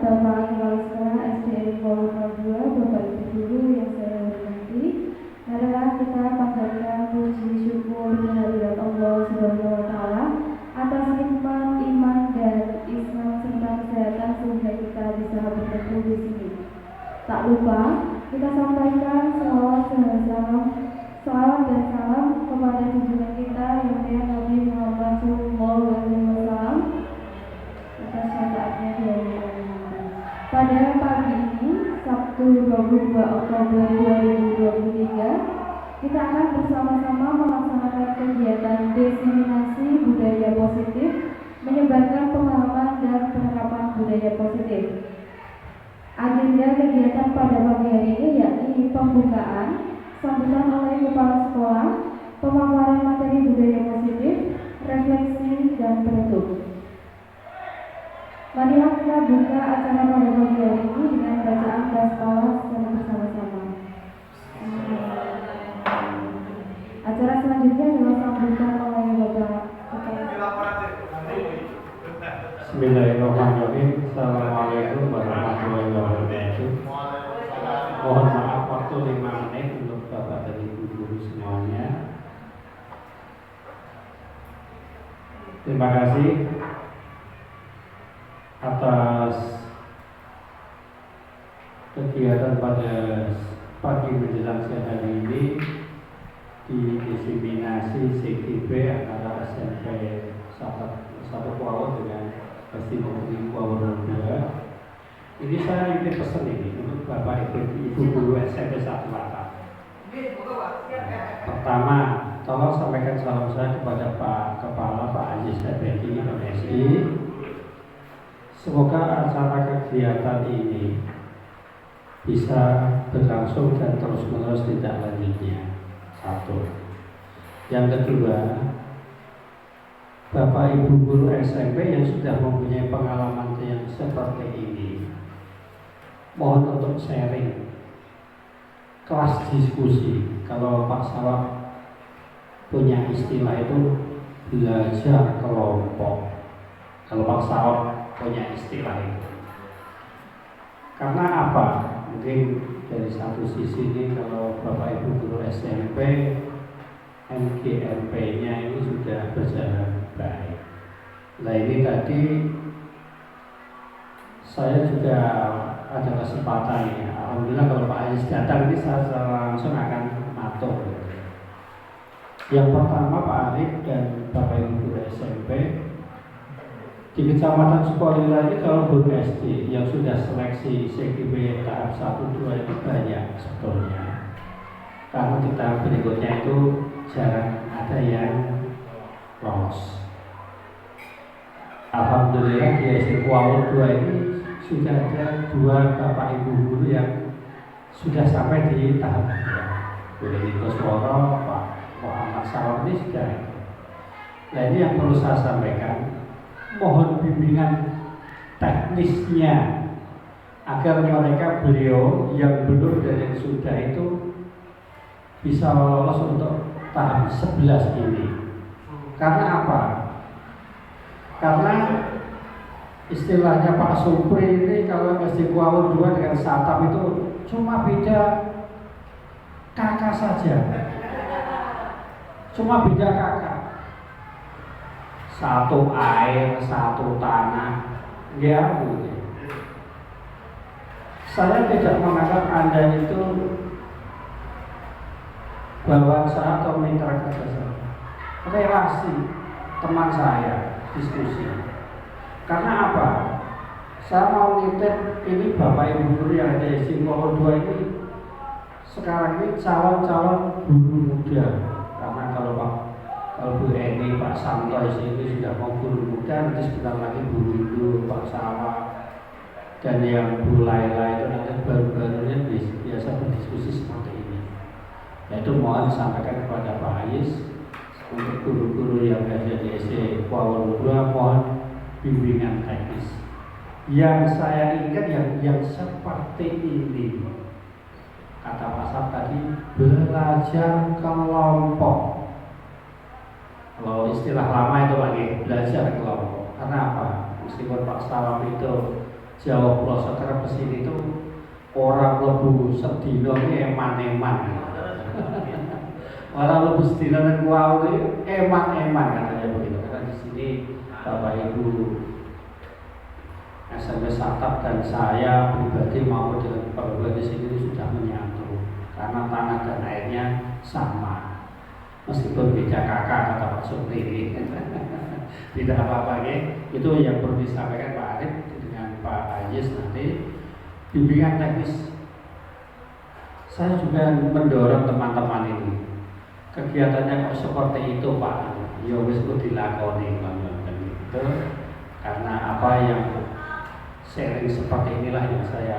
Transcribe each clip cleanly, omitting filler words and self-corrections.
Bapak Kepala Sekolah SDN Kuala 2, Bapak Ibu Guru yang saya hormati, marilah kita panjatkan puji syukur kehadirat Allah Subhanahu wa Ta'ala atas nikmat iman dan Islam serta kesehatan sehingga kita bisa bertemu di sini. Tak lupa kita sampaikan salawat dan salam kepada junjungan kita yang mulia Nabi Muhammad SAW atas syafaatnya di hari kiamat. Pada pagi ini, Sabtu 22 Oktober 2023, kita akan bersama-sama melaksanakan kegiatan diseminasi budaya positif, menyebarkan pemahaman dan penerapan budaya positif. Agenda kegiatan pada pagi hari ini yakni pembukaan, sambutan oleh kepala sekolah, pemaparan materi budaya positif, refleksi, dan penutup. Marilah kita buka acara pada pagi hari ini dengan bacaan basmalah secara bersama-sama. Acara selanjutnya adalah sambutan oleh Bapak Kepala. Bismillahirrahmanirrahim. Assalamualaikum warahmatullahi wabarakatuh. Mohon maaf waktu 5 menit untuk Bapak dan Ibu guru semuanya. Terima kasih atas kegiatan pada pagi menjelang siang hari ini di diseminasi CGB antara SMP 1 Kuala dengan SD Negeri Kuala 2. Ini saya ingin pesan ini untuk Bapak Ibu guru SMP 1 Batak. Pertama, tolong sampaikan salam saya kepada Pak Kepala Pak Aziz Effendi MSI. Semoga acara kegiatan ini bisa berlangsung dan terus-menerus tidak lanjutnya. Satu. Yang kedua, Bapak Ibu guru SMP yang sudah mempunyai pengalaman yang seperti ini, mohon untuk sharing kelas diskusi. Kalau Pak Sawab punya istilah itu belajar kelompok. Kalau Pak Sawab punya istilah itu. Karena apa? Mungkin dari satu sisi ini kalau Bapak Ibu guru SMP NGRP-nya ini sudah berjalan baik. Nah ini tadi saya juga ada kesempatan ya. Alhamdulillah kalau Pak Aziz datang ini saya langsung akan matur. Yang pertama Pak Arif dan Bapak Ibu guru SMP di Kecamatan Sukolila ini kalau guru SD yang sudah seleksi CGP tahap 1-2 itu banyak sebetulnya. Karena di tahap berikutnya itu jarang ada yang lolos. Alhamdulillah di SD Kuala 2 ini sudah ada 2 Bapak Ibu guru yang sudah sampai di tahap 2. Boleh Kosworo, Pak Muhammad Sawab ini sudah. Nah ini yang perlu saya sampaikan. Mohon bimbingan teknisnya agar mereka beliau yang belum dan yang sudah itu bisa lolos untuk tahap 11 ini. Karena apa? Karena istilahnya Pak Supri ini kalau SD Kuala 2 dengan Satam itu cuma beda kakak saja. Cuma beda kakak. Satu air, satu tanah, ya begitu. Saya tidak menganggap Anda itu bawa saya atau mitra kerja saya. Relasi teman saya diskusi. Karena apa? Saya mau nitip ini Bapak Ibu guru yang ada di Kuala 2 ini sekarang ini calon-calon guru muda. Karena kalau Bu Eni, Pak Santo ini sudah mau guru muda, nanti sebentar lagi Bu Windu, Pak Sawa, dan yang Bu Laila itu nanti baru-barunya biasa berdiskusi seperti ini. Yaitu mohon disampaikan kepada Pak Ais untuk guru-guru yang ada di SD Kuala 2, mohon bimbingan teknis. Yang saya ingat yang seperti ini, kata Pak Sab tadi, belajar kelompok. Kalau istilah lama itu lagi belajar kelompok. Karena apa? Meskipun Pak Sawab itu Jawa Pelosok Brebes ini tuh orang lebu sedino ini eman-eman. Orang lebu sedino dan kuau itu eman-eman katanya begitu. Karena di sini Bapak Ibu SMS Atap dan saya pribadi maupun dengan Bapak di sini sudah menyatu karena tanah dan airnya sama. Meskipun beda kakak kata Pak Supri ini. Tidak apa-apa ya. Itu yang perlu disampaikan Pak Arif dengan Pak Ajis nanti. Bimbingan teknis. Saya juga mendorong teman-teman ini. Kegiatannya kok seperti itu Pak. Ya wis kok dilakoni gitu. Karena apa yang sharing seperti inilah yang saya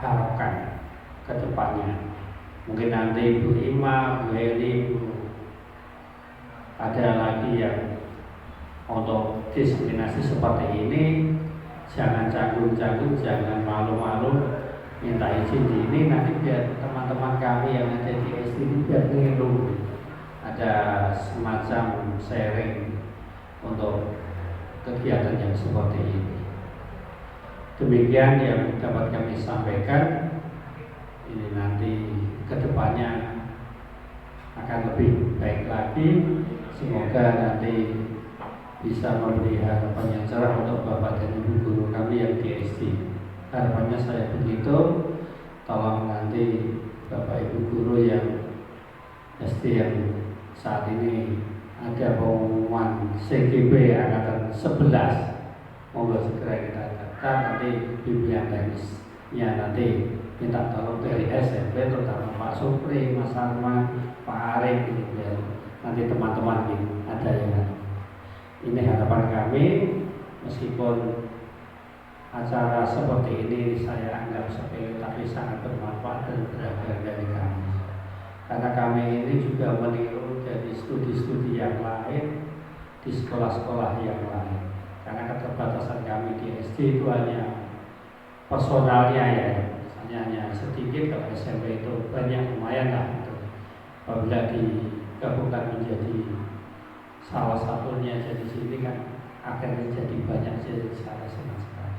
harapkan ke depannya. Mungkin nanti Bu Ima, Bu Heli, ada lagi yang untuk diseminasi seperti ini. Jangan canggung-canggung, jangan malu-malu, minta izin di ini nanti biar teman-teman kami yang ada di SD ini biar ngilu. Ada semacam sharing untuk kegiatan yang seperti ini. Demikian yang dapat kami sampaikan. Ini nanti kedepannya akan lebih baik lagi. Semoga nanti bisa memberi harapan yang cerah untuk Bapak dan Ibu guru kami yang di SD. Harapannya saya begitu. Tolong nanti Bapak Ibu guru yang SD yang saat ini ada pengumuman CGP angkatan 11, moga segera kita daftar. Nanti bimbingan teknisnya nanti minta tolong dari SMP, terutama Pak Supri, Mas Arman, Pak Arif, ya. Nanti teman-teman ini ada yang ini harapan kami. Meskipun acara seperti ini saya anggap sepele, tapi sangat bermanfaat dan berharga dari kami. Karena kami ini juga meniru dari studi-studi yang lain di sekolah-sekolah yang lain. Karena keterbatasan kami di SD itu hanya personalnya ya, misalnya hanya sedikit. Kalau SMP itu banyak, lumayan lah gitu. Apabila digabungkan menjadi salah satunya jadi sini kan akhirnya jadi banyak, jadi salah senang sekali.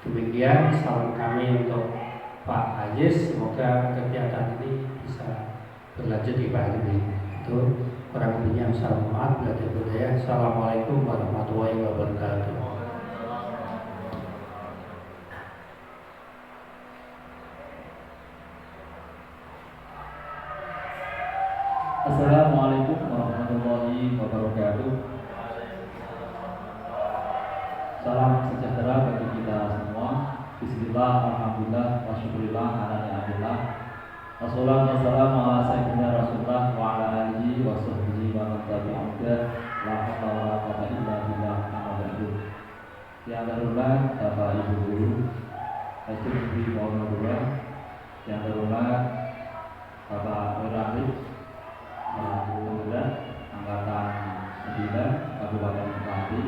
Demikian salam kami untuk Pak Ajis. Semoga kegiatan ini bisa berlanjut di Pak ini. Itu kurang lebihnya. Assalamualaikum warahmatullahi wabarakatuh. Assalamualaikum warahmatullahi wabarakatuh. Salam sejahtera bagi kita semua. Bismillah, alhamdulillah, wa syukurillah, ala ni'matillah. Wassalatu wassalamu ala sayyidina Rasulullah wa ala alihi wa sahbihi wa man tabi'ahum bi la haula wa la quwwata illa billah. Amma ba'du. Yang terhormat Bapak Ibu guru SD Negeri Muhammad II, yang terhormat Bapak Wirarif Pemuda Angkatan 9 Kabupaten Pati,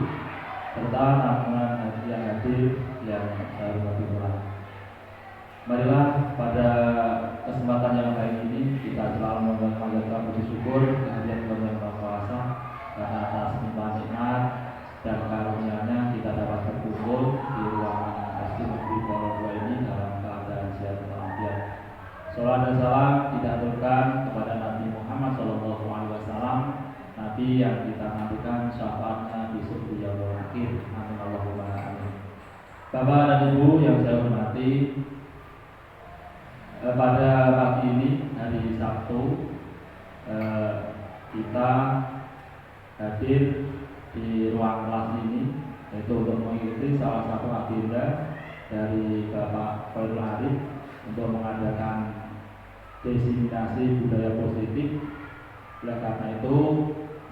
serta rombongan haji yang hadir yang saya hormati pula. Marilah pada kesempatan yang baik ini kita selalu mengucapkan puji syukur kehadiran Tuhan Yang Maha Kuasa karena atas limpahan nikmat dan karunia-Nya kita dapat berkumpul di ruangan SD Negeri Pondok ini dalam keadaan sehat walafiat. Salawat dan salam kita aturkan kepada Nabi Muhammad SAW, Nabi yang kita nantikan syafaatnya di suatu yaumul akhir. Amin Allahumma amin. Bapak dan Ibu yang saya hormati, pada pagi ini hari Sabtu kita hadir di ruang kelas ini yaitu untuk mengikuti salah satu agenda dari Bapak Khairul Arif untuk mengadakan diseminasi budaya positif. Oleh karena itu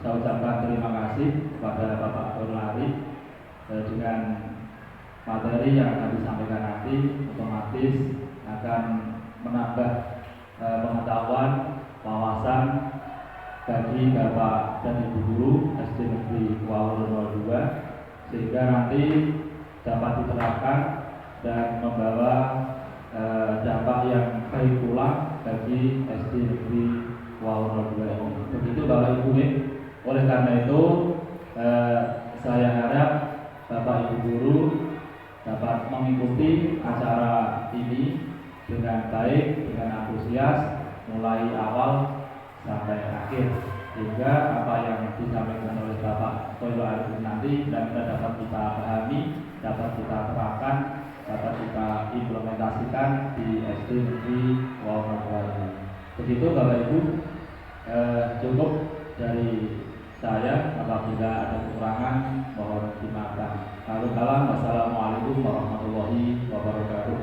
saya ucapkan terima kasih kepada Bapak Khairul Arif dengan materi yang akan disampaikan nanti otomatis akan menambah pengetahuan, wawasan bagi Bapak dan Ibu guru SD Negeri Kuala 02 sehingga nanti dapat diterapkan dan membawa dampak yang baik pula bagi SD Negeri Kuala 02 ini. Begitu Bapak Ibu. Oleh karena itu saya harap Bapak Ibu guru dapat mengikuti acara ini dengan baik, dengan antusias, mulai awal sampai akhir, sehingga apa yang disampaikan oleh Bapak Khairul Arifin nanti benar-benar dapat kita pahami, dapat kita terapkan, dapat kita implementasikan di SD Negeri Wonosobo. Begitu Bapak Ibu, cukup dari saya. Apabila ada kekurangan mohon dimaafkan. Wassalamualaikum warahmatullahi wabarakatuh.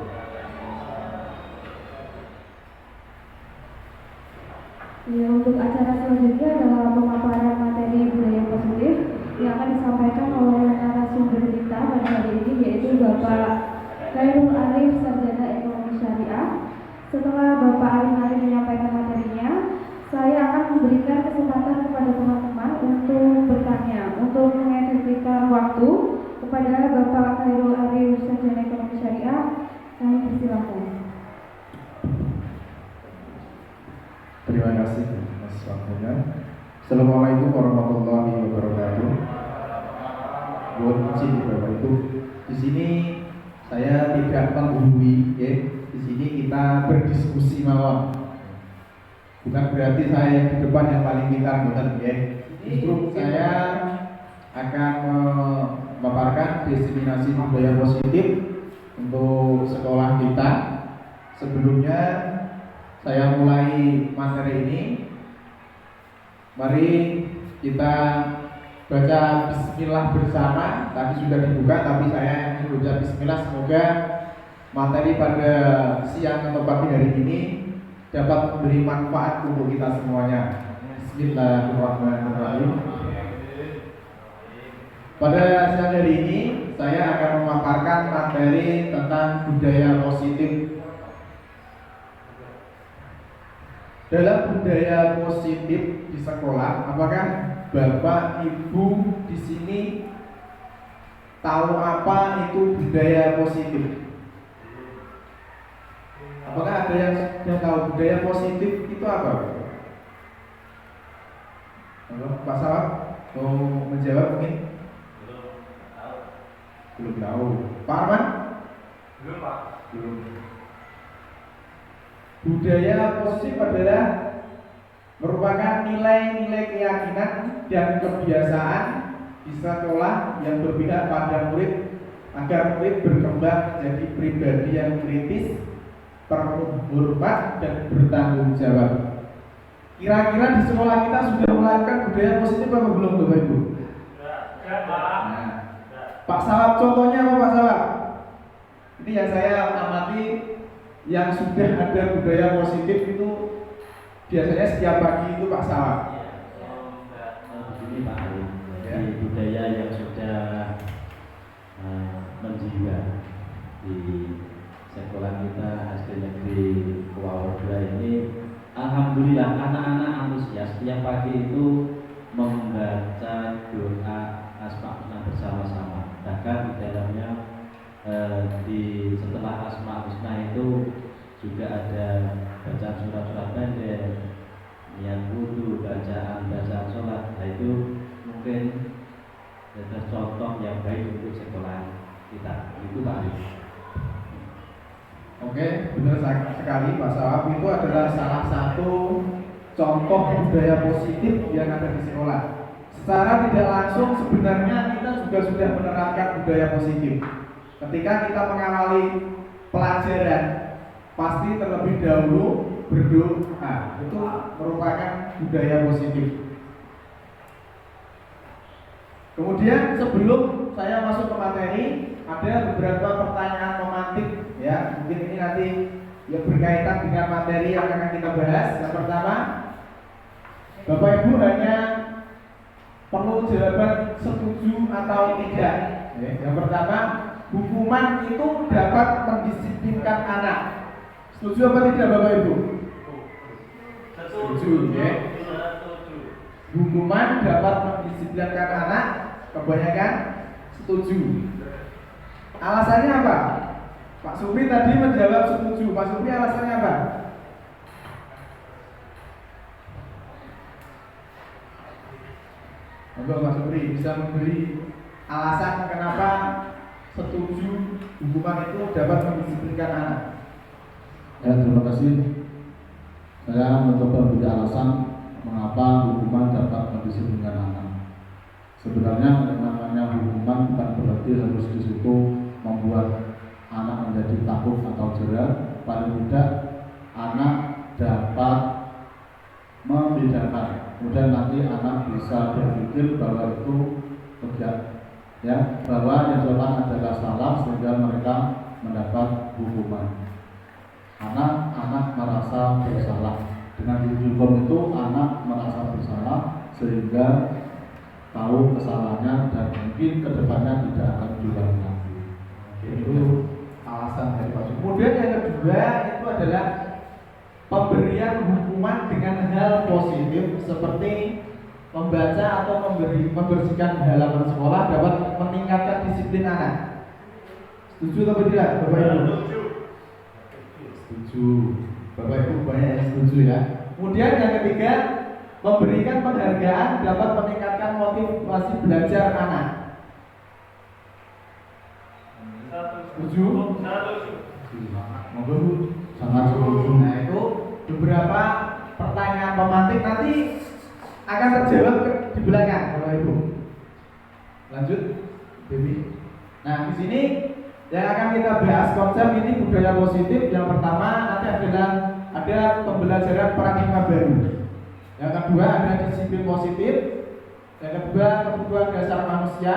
Ya, untuk acara selanjutnya adalah pemaparan materi budaya positif yang akan disampaikan oleh narasumber kita pada hari ini, yaitu Bapak Khairul Arif, Sarjana Ekonomi Syariah. Setelah Bapak Arif menyampaikan materinya, saya akan memberikan kesempatan kepada teman-teman untuk bertanya. Untuk mengefektifkan waktu kepada Bapak Khairul Arif, Sarjana Ekonomi Syariah, kami persilakan. Terima kasih Mas waktunya. Assalamualaikum warahmatullahi wabarakatuh. Buat izin Bapak Ibu, di sini saya tidak menggurui, ya. Di sini kita berdiskusi mawon. Bukan berarti saya yang di depan yang paling pintar, bukan, ya. Justru saya akan memaparkan diseminasi budaya positif untuk sekolah kita. Sebelumnya saya mulai materi ini. Mari kita baca bismillah bersama. Tadi sudah dibuka, tapi saya ingin baca bismillah. Semoga materi pada siang atau pagi hari ini dapat memberi manfaat untuk kita semuanya. Bismillahirrahmanirrahim. Pada siang hari ini saya akan memaparkan materi tentang budaya positif. Dalam budaya positif di sekolah, apakah Bapak Ibu di sini tahu apa itu budaya positif? Apakah ada yang sudah tahu budaya positif itu apa? Halo, Pak Sawab mau menjawab mungkin? Belum tahu. Pak Arman? Belum, Pak. Belum. Budaya positif adalah merupakan nilai-nilai keyakinan dan kebiasaan di sekolah yang berpihak pada murid agar murid berkembang menjadi pribadi yang kritis, penuh hormat dan bertanggung jawab. Kira-kira di sekolah kita sudah melakukan budaya positif apa belum, Bapak Ibu? Nah, Pak Sawab, contohnya apa Pak Sawab? Ini yang saya amati, yang sudah ada budaya positif itu biasanya setiap pagi itu Pak Sawab. Begini Pak Arif, jadi budaya yang sudah menjiwa di sekolah kita SD Negeri Wonosobo ini, alhamdulillah anak-anak antusias setiap pagi itu membaca doa Asma Husna bersama-sama. Bahkan di dalamnya setelah Asma Husna itu juga ada bacaan surat-surat pendek, niat wudu, bacaan sholat. Nah itu mungkin ada contoh yang baik untuk sekolah kita. Itu Pak Arif. Oke, benar sekali Pak Sawab. Itu adalah salah satu contoh budaya positif yang ada di sekolah. Secara tidak langsung sebenarnya kita juga sudah menerapkan budaya positif. Ketika kita mengawali pelajaran, pasti terlebih dahulu berdoa. Itu merupakan budaya positif. Kemudian sebelum saya masuk ke materi, ada beberapa pertanyaan memantik, ya. Mungkin ini nanti yang berkaitan dengan materi yang akan kita bahas. Yang pertama, Bapak Ibu hanya perlu jawaban setuju atau tidak. Yang pertama, hukuman itu dapat mendisiplinkan anak. Setuju apa tidak Bapak Ibu? Setuju, ya. Hukuman dapat mendisiplinkan anak, kebanyakan setuju. Alasannya apa? Pak Supri tadi menjawab setuju. Pak Supri alasannya apa? Monggo Pak Supri bisa memberi alasan kenapa setuju hukuman itu dapat mendisiplinkan anak? Ya, terima kasih. Saya mencoba memberi alasan mengapa hukuman dapat mendisiplinkan anak. Sebenarnya yang namanya hukuman bukan berarti harus di situ membuat anak menjadi takut atau jerah. Paling tidak anak dapat membedakan. Kemudian nanti anak bisa berpikir bahwa itu ya, bahwa yang dilakukan adalah salah sehingga mereka mendapat hukuman. Anak merasa bersalah. Dengan dihukum itu anak merasa bersalah sehingga tahu kesalahannya dan mungkin kedepannya tidak akan diulangi lagi. Itu alasan dari Pak. Kemudian yang kedua itu adalah pemberian hukuman dengan hal positif seperti membaca atau membersihkan halaman sekolah dapat meningkatkan disiplin anak. Setuju atau tidak, Bapak Ibu? Setuju. Bapak Ibu banyak yang setuju ya. Kemudian yang ketiga, memberikan penghargaan dapat meningkatkan motivasi belajar anak. Setuju? Monggo Bu. Sangat setuju. Nah itu beberapa pertanyaan pemantik nanti akan terjawab di belakang, Bapak Ibu. Lanjut, Dewi. Nah di sini yang akan kita bahas konsep ini budaya positif. Yang pertama nanti adalah ada pembelajaran paradigma baru. Yang kedua ada disiplin positif. Yang kedua kebutuhan dasar manusia.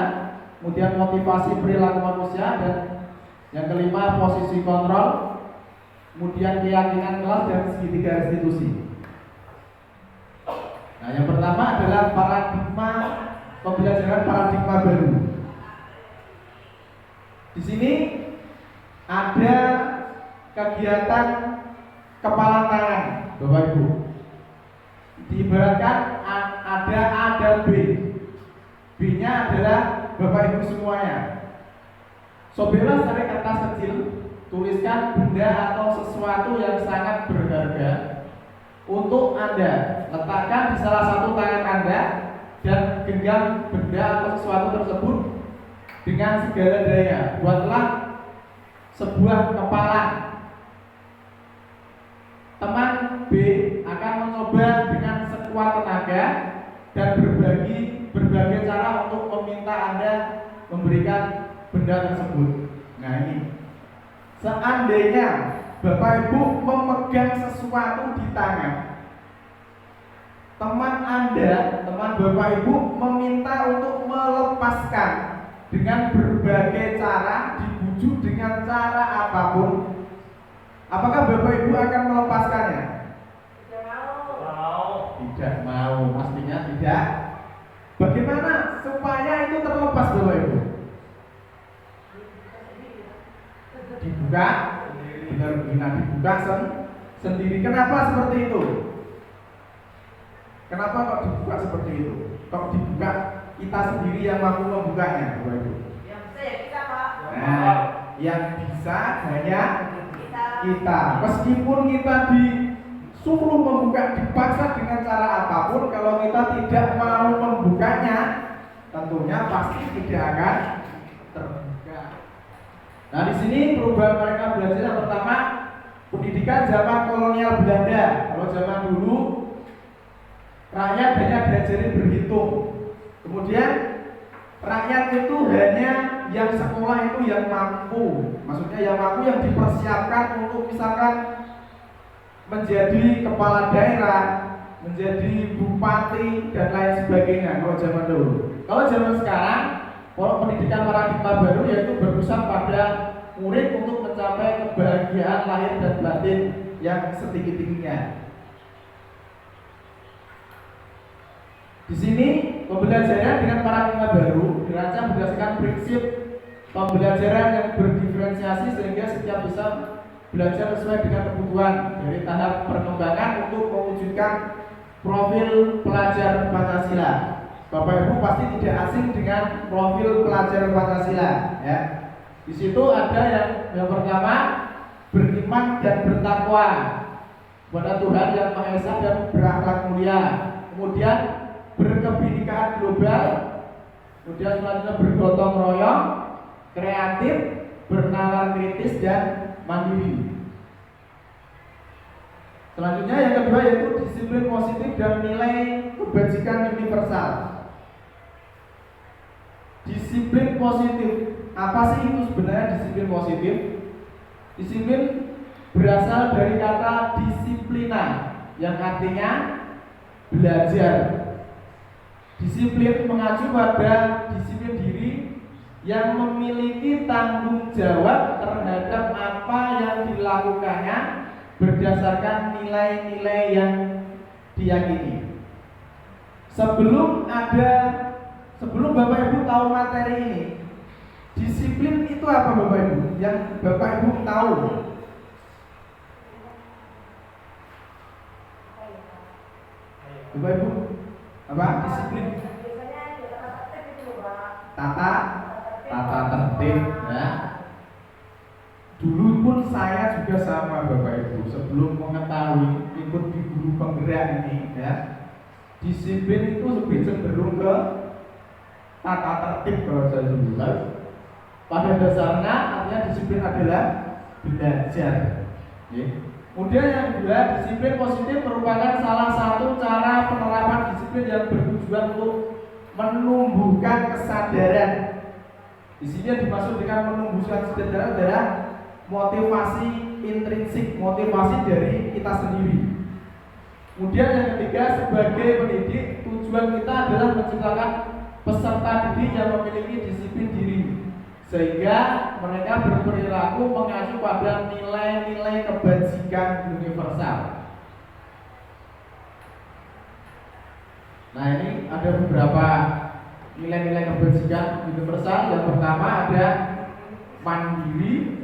Kemudian motivasi perilaku manusia dan yang kelima posisi kontrol. Kemudian keyakinan kelas dan segitiga restitusi. Nah, yang pertama adalah pembelajaran paradigma baru. Di sini ada kegiatan kepala tangan, Bapak Ibu. Diibaratkan ada A dan B. B-nya adalah Bapak Ibu semuanya. Sobelah tarik kertas kecil, tuliskan benda atau sesuatu yang sangat berharga untuk Anda. Letakkan di salah satu tangan Anda dan genggam benda atau sesuatu tersebut dengan segala daya. Buatlah sebuah kepala. Teman B akan mencoba dengan sekuat tenaga dan berbagai cara untuk meminta Anda memberikan benda tersebut. Nah ini, seandainya Bapak Ibu memegang sesuatu di tangan, teman Anda, teman Bapak Ibu meminta untuk melepaskan dengan berbagai cara, dibujuk dengan cara apapun, apakah Bapak Ibu akan melepaskannya? Tidak mau, pastinya tidak. Bagaimana supaya itu terlepas, Bapak Ibu? Dibuka, benar-benar dibuka sendiri. Kenapa seperti itu? Kenapa kok dibuka seperti itu? Kok dibuka kita sendiri yang mampu membukanya, Bapak Ibu? Yang bisa ya kita, Pak. Nah, yang bisa hanya kita. Meskipun kita disuruh membuka, dipaksa dengan cara apapun, kalau kita tidak mau membukanya, tentunya pasti tidak akan terbuka. Nah, di sini perubahan mereka belajar yang pertama, pendidikan zaman kolonial Belanda. Kalau zaman dulu rakyat hanya diajarin berhitung. Kemudian rakyat itu hanya yang sekolah itu yang mampu. Maksudnya yang mampu, yang dipersiapkan untuk misalkan menjadi kepala daerah, menjadi bupati dan lain sebagainya kalau zaman dulu. Kalau zaman sekarang, kalau pendidikan paradigma baru yaitu berpusat pada murid untuk mencapai kebahagiaan lahir dan batin yang setinggi-tingginya. Di sini pembelajaran dengan paradigma baru dirancang berdasarkan prinsip pembelajaran yang berdiferensiasi sehingga setiap bisa belajar sesuai dengan kebutuhan dari tahap perkembangan untuk mewujudkan profil pelajar Pancasila. Bapak Ibu pasti tidak asing dengan profil pelajar Pancasila, ya. Di situ ada yang pertama, beriman dan bertakwa kepada Tuhan yang Maha Esa dan berakhlak mulia. Kemudian berkebinekaan global. Kemudian selanjutnya bergotong royong. kreatif, bernalar kritis, dan mandiri. Selanjutnya yang kedua yaitu disiplin positif dan nilai kebajikan universal. Disiplin positif, apa sih itu sebenarnya disiplin positif? Disiplin berasal dari kata disiplina yang artinya belajar. Disiplin mengacu pada disiplin diri yang memiliki tanggung jawab terhadap apa yang dilakukannya berdasarkan nilai-nilai yang diyakini. Sebelum Bapak Ibu tahu materi ini, disiplin itu apa Bapak Ibu? Yang Bapak Ibu tahu? Bapak Ibu, apa disiplin? Tata tertib, ya. Dulu pun saya juga sama Bapak Ibu, sebelum mengetahui ikut di guru penggerak ini, ya, disiplin itu lebih cenderung ke tata tertib kalau saya sebut. Pada dasarnya artinya disiplin adalah belajar. Ya. Kemudian yang kedua, disiplin positif merupakan salah satu cara penerapan disiplin yang bertujuan untuk menumbuhkan kesadaran. Di sini yang dimaksud dengan menumbuhkan kesadaran adalah motivasi intrinsik, motivasi dari kita sendiri. Kemudian yang ketiga, sebagai pendidik, tujuan kita adalah menciptakan peserta didik yang memiliki disiplin diri, sehingga mereka berperilaku mengacu pada nilai-nilai kebajikan universal. Nah, ini ada beberapa nilai-nilai kebajikan universal. Yang pertama ada mandiri,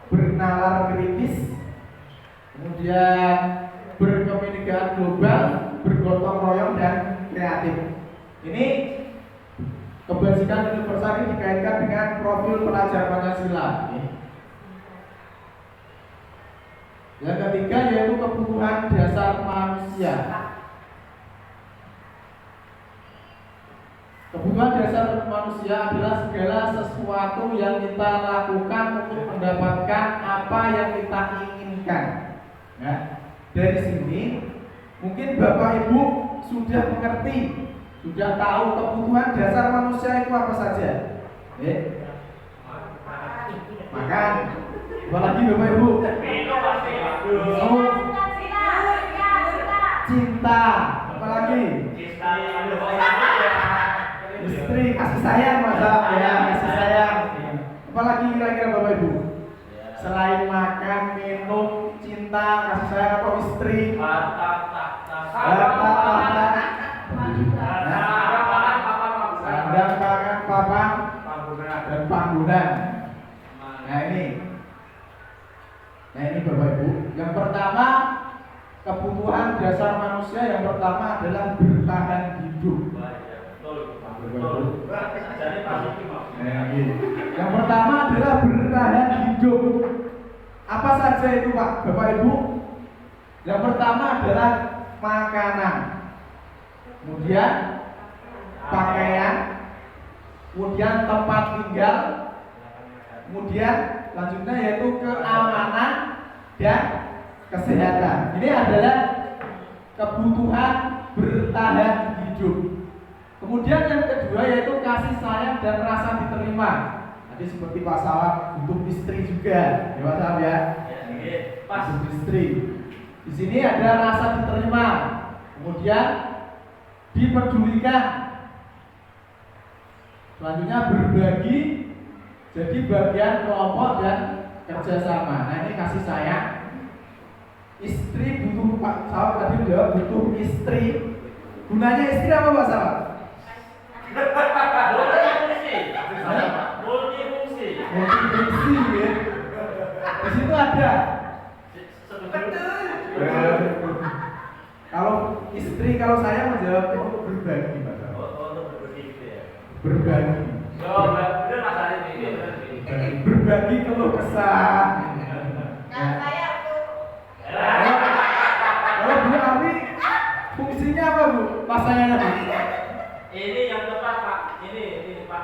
bernalar kritis, kemudian berkomunikasi global, bergotong royong, dan kreatif. Ini kebajikan universal ini dikaitkan dengan profil pelajar Pancasila. Yang ketiga yaitu kebutuhan dasar manusia. Kebutuhan dasar manusia adalah segala sesuatu yang kita lakukan untuk mendapatkan apa yang kita inginkan. Ya. Dari sini mungkin Bapak Ibu sudah mengerti, sudah tahu kebutuhan dasar manusia itu apa saja. Makan. Apalagi Bapak Ibu? Cinta. Apalagi? Istri, kasih sayang, masalah ya, kasih sayang. Apalagi kira-kira Bapak Ibu? Selain makan, minum, cinta, kasih sayang atau istri? Sandang, pangan, papan, dan panggungan. Nah ini Bapak Ibu. Yang pertama, kebutuhan dasar manusia yang pertama adalah bertahan hidup. Yang pertama adalah bertahan hidup. Apa saja itu Pak, Bapak Ibu? Yang pertama adalah makanan, kemudian pakaian, kemudian tempat tinggal, kemudian selanjutnya yaitu keamanan dan kesehatan. Ini adalah kebutuhan bertahan hidup. Kemudian yang kedua yaitu kasih sayang dan rasa diterima. Tadi seperti Pak Sawat butuh istri juga, ya Pak Sawat ya. Butuh istri. Di sini ada rasa diterima, kemudian dipedulikan. Selanjutnya berbagi, jadi bagian kelompok dan kerjasama. Nah ini kasih sayang. Istri butuh, Pak Sawat tadi menjawab butuh istri. Gunanya istri apa Pak Sawat? Multifungsi ya. Di situ ada. Kalau istri, kalau saya menjawab itu untuk berbagi, Pak. Berbagi. Berbagi keluh kesah. Kalau Bu Ami fungsinya apa Bu? Pasangannya Bu? Ini yang tepat Pak. Ini Pak.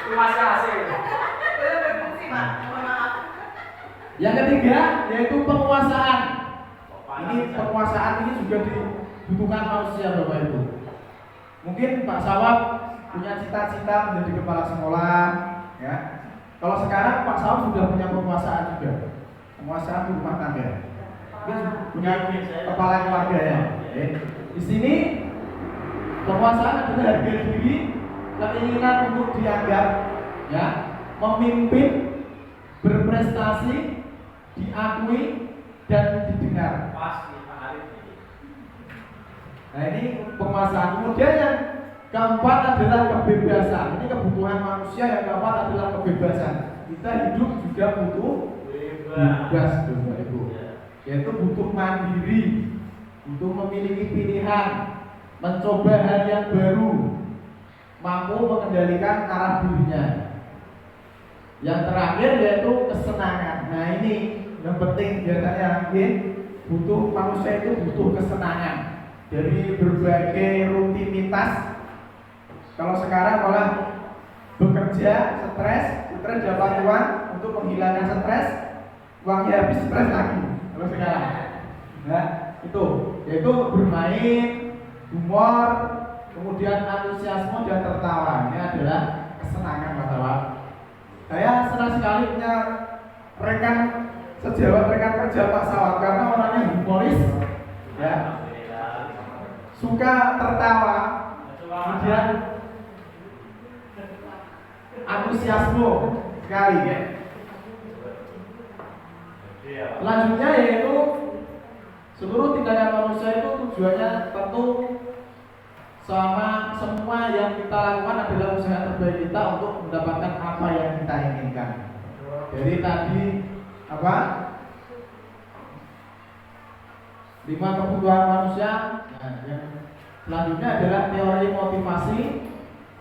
Terima kasih. Yang ketiga yaitu penguasaan. Ini penguasaan ini juga dibutuhkan manusia Bapak Ibu. Mungkin Pak Sawab punya cita-cita menjadi kepala sekolah, ya. Kalau sekarang Pak Sawab sudah punya penguasaan juga, penguasaan di rumah tangga. Mungkin punya kepala keluarga ya. Oke. Di sini penguasaan adalah harga diri, keinginan untuk dianggap, ya, memimpin, berprestasi, diakui dan didengar. Pasti Pak Arif. Nah ini penguasaan. Kemudian yang keempat adalah kebebasan. Ini kebutuhan manusia. Yang keempat adalah kebebasan. Kita hidup juga butuh bebas, Bapak Ibu. Yaitu butuh mandiri, butuh memiliki pilihan, mencoba hal yang baru, mampu mengendalikan arah dirinya. Yang terakhir yaitu kesenangan. Nah ini yang penting biasanya mungkin butuh manusia itu butuh kesenangan dari berbagai rutinitas. Kalau sekarang malah bekerja stres dapat uang untuk menghilangkan stres, uangnya habis stres lagi. Kalau sekarang, nah itu yaitu bermain, humor, kemudian antusiasme dan tertawa. Ini adalah kesenangan Bapak. Saya senang sekali punya rekan sejawat, rekan kerja Pak Sawab karena orangnya humoris, ya, suka tertawa, kemudian antusiasme sekali, ya. Selanjutnya yaitu seluruh tindakan manusia itu tujuannya tentu sama semua yang kita lakukan adalah usaha terbaik kita untuk mendapatkan apa yang kita inginkan. Jadi tadi apa? 5 kebutuhan manusia. Nah, yang selanjutnya adalah teori motivasi,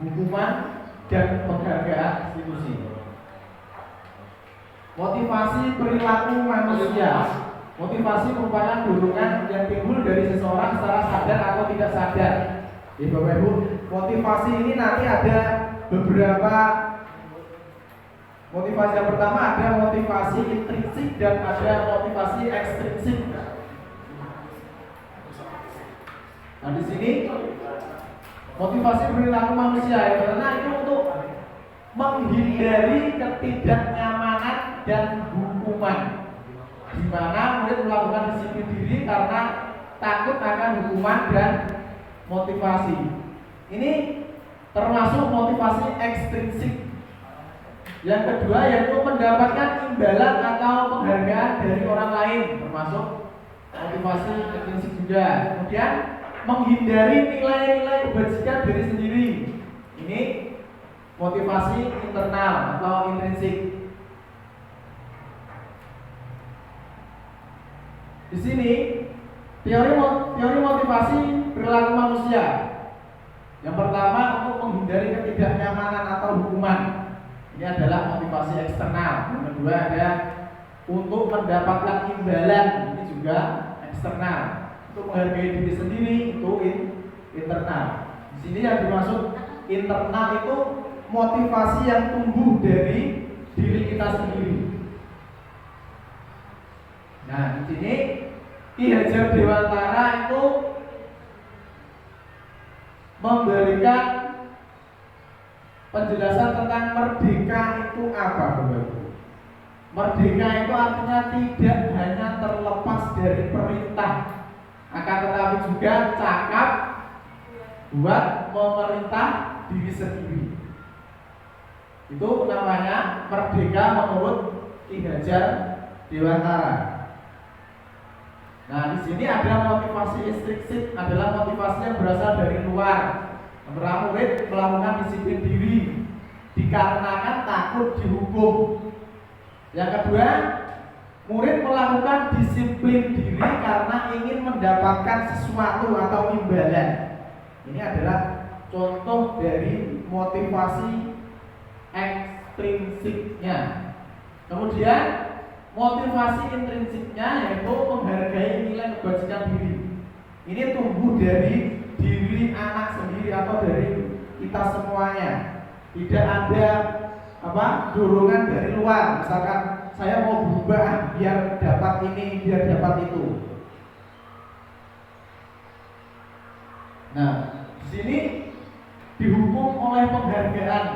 hukuman, dan penghargaan institusi. Motivasi perilaku manusia. Motivasi merupakan dorongan yang timbul dari seseorang secara sadar atau tidak sadar. Ya Bapak Ibu, motivasi ini nanti ada beberapa motivasi. Yang pertama ada motivasi intrinsik dan ada motivasi ekstrinsik. Nah di sini motivasi perilaku manusia ya, karena itu untuk menghindari ketidaknyamanan dan hukuman, di mana murid melakukan disiplin diri karena takut akan hukuman dan motivasi. Ini termasuk motivasi ekstrinsik. Yang kedua yaitu mendapatkan imbalan atau penghargaan dari orang lain, termasuk motivasi ekstrinsik juga. Kemudian menghindari nilai-nilai kebajikan diri sendiri. Ini motivasi internal atau intrinsik. Di sini teori motivasi perilaku manusia. Yang pertama untuk menghindari ketidaknyamanan atau hukuman. Ini adalah motivasi eksternal. Yang kedua ada untuk mendapatkan imbalan. Ini juga eksternal. Untuk menghargai diri sendiri itu internal. Di sini yang dimaksud internal itu motivasi yang tumbuh dari diri kita sendiri. Nah, di sini Ki Hajar Dewantara itu memberikan penjelasan tentang merdeka itu apa, Bapak. Merdeka itu artinya tidak hanya terlepas dari perintah, akan tetapi juga cakap buat memerintah diri sendiri. Itu namanya merdeka menurut Ki Hajar Dewantara. Nah, di sini ada motivasi intrinsik, adalah motivasi yang berasal dari luar. Para murid melakukan disiplin diri dikarenakan takut dihukum. Yang kedua, murid melakukan disiplin diri karena ingin mendapatkan sesuatu atau imbalan. Ini adalah contoh dari motivasi ekstrinsiknya. Kemudian motivasi intrinsiknya yaitu menghargai nilai kebajikan diri. Ini tumbuh dari diri anak sendiri atau dari kita semuanya. Tidak ada dorongan dari luar. Misalkan saya mau berubah biar dapat ini, biar dapat itu. Nah, di sini dihukum oleh penghargaan.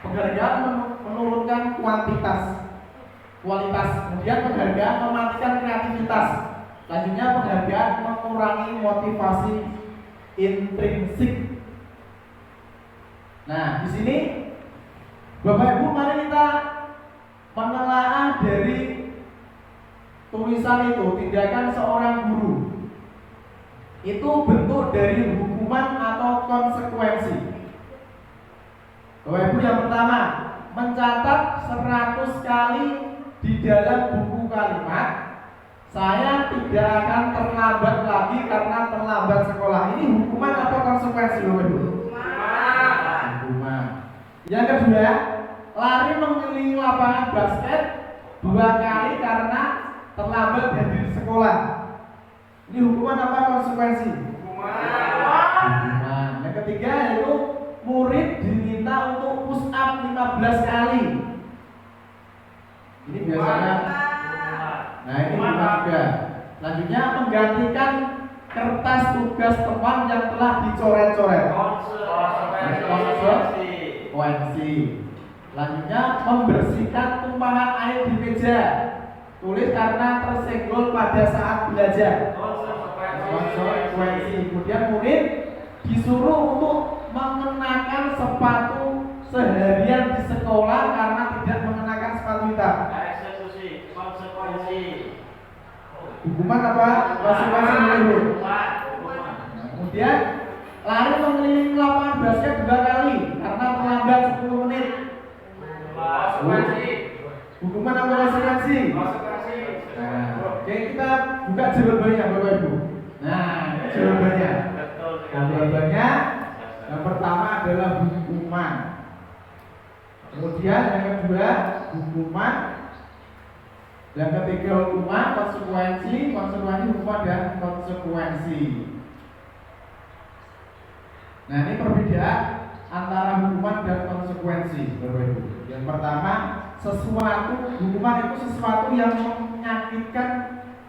Penghargaan menurunkan kualitas. Kemudian penghargaan mematikan kreativitas. Selanjutnya penghargaan mengurangi motivasi intrinsik. Nah, di sini Bapak Ibu, mari kita menelaah dari tulisan itu, tindakan seorang guru. Itu bentuk dari hukuman atau konsekuensi. Bapak Ibu, yang pertama, mencatat 100 kali di dalam buku kalimat, saya tidak akan terlambat lagi karena terlambat sekolah. Ini hukuman atau konsekuensi, Bapak Ibu? Hukuman. Yang kedua, lari mengelilingi lapangan basket 2 kali karena terlambat hadir sekolah. Ini hukuman apa konsekuensi? Hukuman. Yang ketiga yaitu murid diminta untuk push up 15 kali. Ini biasanya. Nah, ini hukuman juga. Selanjutnya menggantikan kertas tugas teman yang telah dicoret-coret. Konsekuensi. Selanjutnya membersihkan tumpahan air di meja. Tulis karena tersenggol pada saat belajar. Konsekuensi. Kemudian murid disuruh untuk mengenakan sepatu seharian di sekolah karena tidak mengenakan sepatu hitam. Eksekusi, konsekuensi. Hukuman apa? Konsekuensi dulu. Kemudian lari mengelilingi lapangan basket 2 kali karena terlambat 10 menit. Konsekuensi. Hukuman apa konsekuensi? Konsekuensi. Nah, oke, kita buka jawabannya Bapak Ibu. Nah, jawabannya. Jawabannya yang pertama adalah hukuman. Kemudian yang kedua hukuman. Yang ketiga hukuman, konsekuensi, hukuman dan konsekuensi. Nah, ini perbedaan antara hukuman dan konsekuensi, Bapak Ibu. Yang pertama, hukuman itu sesuatu yang menyakitkan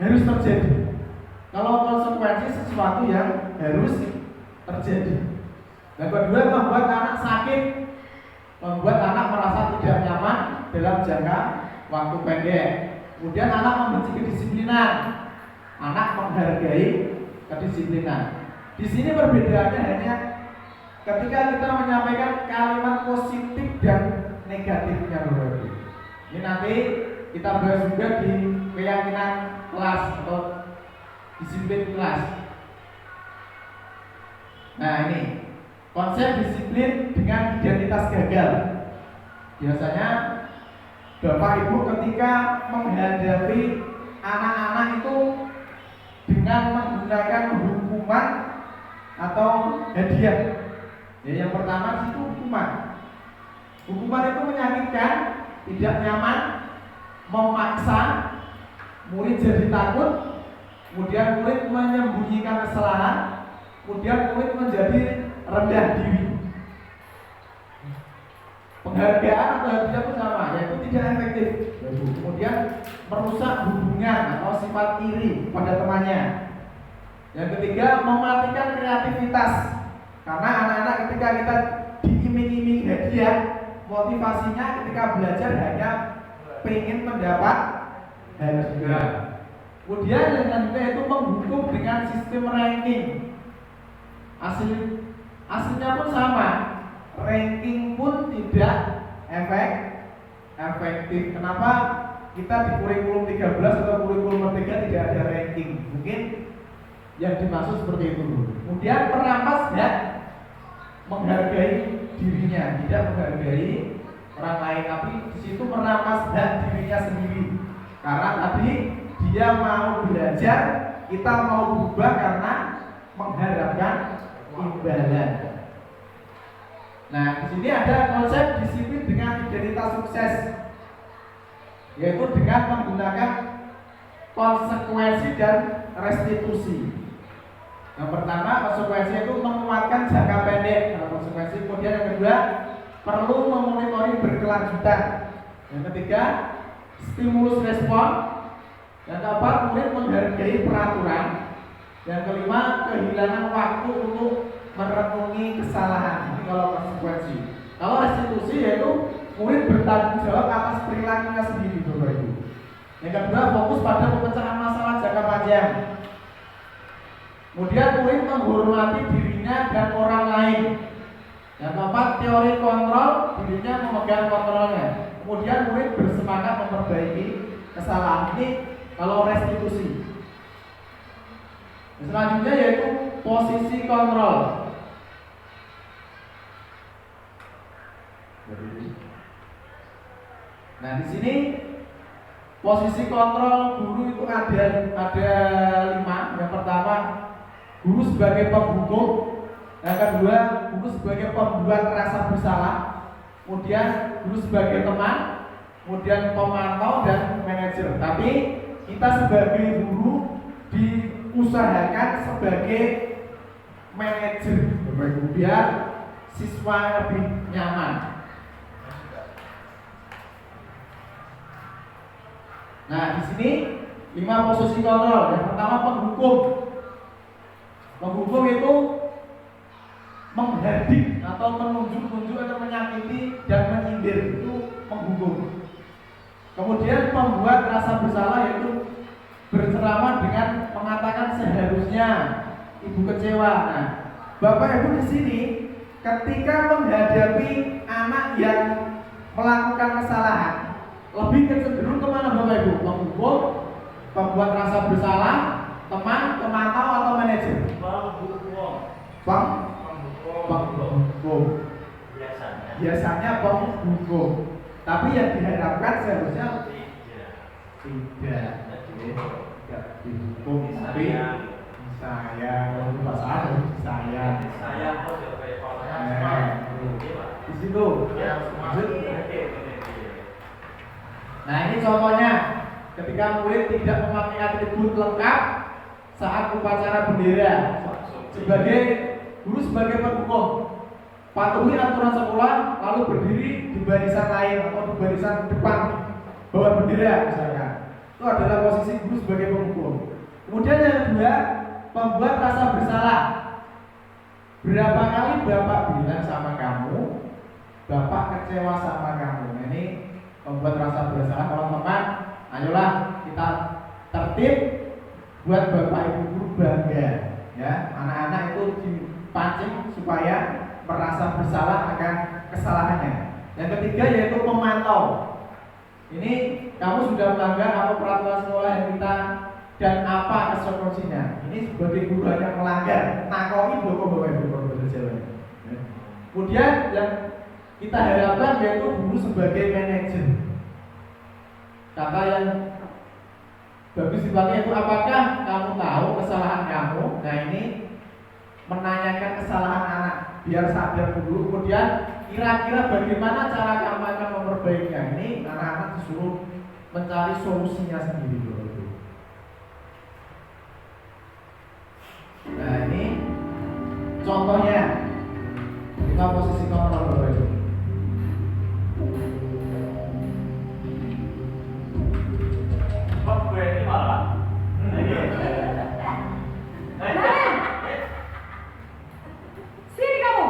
harus terjadi. Kalau konsekuensi sesuatu yang harus terjadi. Yang kedua, membuat anak sakit, membuat anak merasa tidak nyaman dalam jangka waktu pendek. Kemudian anak membenci kedisiplinan, anak menghargai kedisiplinan. Di sini perbedaannya hanya ketika kita menyampaikan kalimat positif dan negatifnya, Bapak Ibu. Ini nanti kita bahas juga di keyakinan kelas atau disiplin kelas. Nah, ini konsep disiplin dengan identitas gagal. Biasanya Bapak Ibu ketika menghadapi anak-anak itu dengan menggunakan hukuman atau hadiah. Ya, yang pertama itu hukuman. Hukuman itu menyakitkan, tidak nyaman, memaksa, murid jadi takut, kemudian murid menyembunyikan kesalahan, kemudian murid menjadi rendah diri. Penghargaan atau hadiah itu sama, yaitu tidak efektif. Kemudian merusak hubungan atau sifat iri pada temannya. Yang ketiga, mematikan kreativitas. Karena anak-anak ketika kita diiming-iming hadiah, motivasinya ketika belajar hanya pengen mendapat hadiah. Kemudian yang ketiga itu menghukum dengan sistem ranking. Hasilnya pun sama. Ranking pun tidak efektif. Kenapa kita di kurikulum 13 atau kurikulum merdeka tidak ada ranking? Mungkin yang dimaksud seperti itu. Kemudian merampas hak, menghargai dirinya, tidak menghargai orang lain, tapi di situ merampas hak dirinya sendiri. Karena tadi dia mau belajar, kita mau berubah karena mengharapkan imbalan. Nah, di sini ada konsep disiplin dengan identitas sukses, yaitu dengan menggunakan konsekuensi dan restitusi. Yang pertama, konsekuensi itu menguatkan jangka pendek. Konsekuensi kemudian yang kedua, perlu memonitoring berkelanjutan. Yang ketiga, stimulus respon. Yang keempat, murid menghargai peraturan. Yang kelima, kehilangan waktu untuk merenungi kesalahan. Ini kalau konsekuensi. Kalau restitusi yaitu murid bertanggung jawab atas perilakunya sendiri, Bapak Ibu. Yang kedua, fokus pada pemecahan masalah jangka panjang. Kemudian murid menghormati dirinya dan orang lain. Yang keempat, teori kontrol, dirinya memegang kontrolnya. Kemudian murid bersemangat memperbaiki kesalahan. Ini kalau restitusi. Selanjutnya yaitu posisi kontrol. Nah, di sini posisi kontrol guru itu ada 5. Yang pertama, guru sebagai penghukum. Yang kedua, guru sebagai pembuat rasa bersalah. Kemudian guru sebagai teman. Kemudian pemantau dan manajer. Tapi kita sebagai guru diusahakan sebagai manajer, biar siswa lebih nyaman. Nah, di sini 5 posisi kontrol. Yang pertama, penghukum. Penghukum itu menghardik atau menunjuk-nunjuk atau menyakiti dan menyindir, itu penghukum. Kemudian pembuat rasa bersalah yaitu berceramah dengan mengatakan seharusnya ibu kecewa. Nah, Bapak Ibu di sini ketika menghadapi anak yang melakukan kesalahan, lebih cenderung kemana Bapak Ibu? Penghukum, pembuat rasa bersalah, teman, pemantau atau manajer? Penghukum. Biasanya penghukum. Tapi yang diharapkan seharusnya tidak dihukum, tapi saya di situ. Nah, ini contohnya ketika murid tidak memakai atribut lengkap saat upacara bendera. Sebagai guru sebagai penghukum, patuhi aturan sekolah lalu berdiri di barisan lain atau di barisan depan bawa bendera misalkan. Itu adalah posisi guru sebagai penghukum. Kemudian yang kedua, membuat rasa bersalah. Berapa kali Bapak bilang sama kamu, Bapak kecewa sama kamu. Nah, ini membuat rasa bersalah. Kalau teman, ayolah kita tertib buat Bapak Ibu guru bangga. Ya, anak-anak itu dipancing supaya merasa bersalah akan kesalahannya. Yang ketiga yaitu memantau. Ini kamu sudah melanggar apa peraturan sekolah yang kita dan apa konsekuensinya. Ini sebagai guru yang melanggar, nakoni Bapak Ibu bahasa Jawa. Kemudian yang kita harapkan yaitu guru sebagai manajer. Kata yang bagus dipakai itu, apakah kamu tahu kesalahan kamu? Nah, ini menanyakan kesalahan anak biar sadar dulu. Kemudian kira-kira bagaimana cara kamu akan memperbaikinya. Ini anak-anak disuruh mencari solusinya sendiri dulu. Nah, ini contohnya 5 posisi kontrol Bapak Ibu. Ini malah. Sini kamu.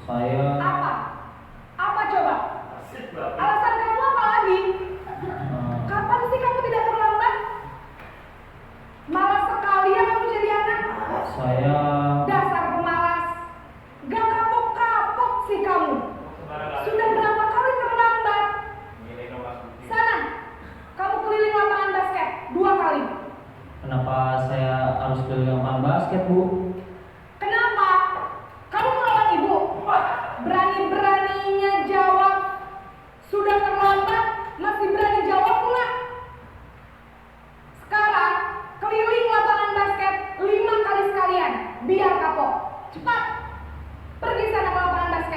Saya Apa coba? Alasan kamu apa lagi? Kapan sih kamu tidak terlambat? Malas sekali ya kamu jadi anak. saya Dasar pemalas. Gak kapok-kapok sih kamu. Sudah berapa kali terlambat? Sana, kamu keliling lapangan basket 2 kali. kenapa saya harus keliling lapangan basket, Bu? Kenapa? Kamu melawan ibu? Berani-beraninya jawab. Sudah terlambat, masih berani jawab pula. Sekarang, keliling lapangan basket 5 kali sekalian. Biar kapok. Cepat. Pergi sana ke lapangan basket.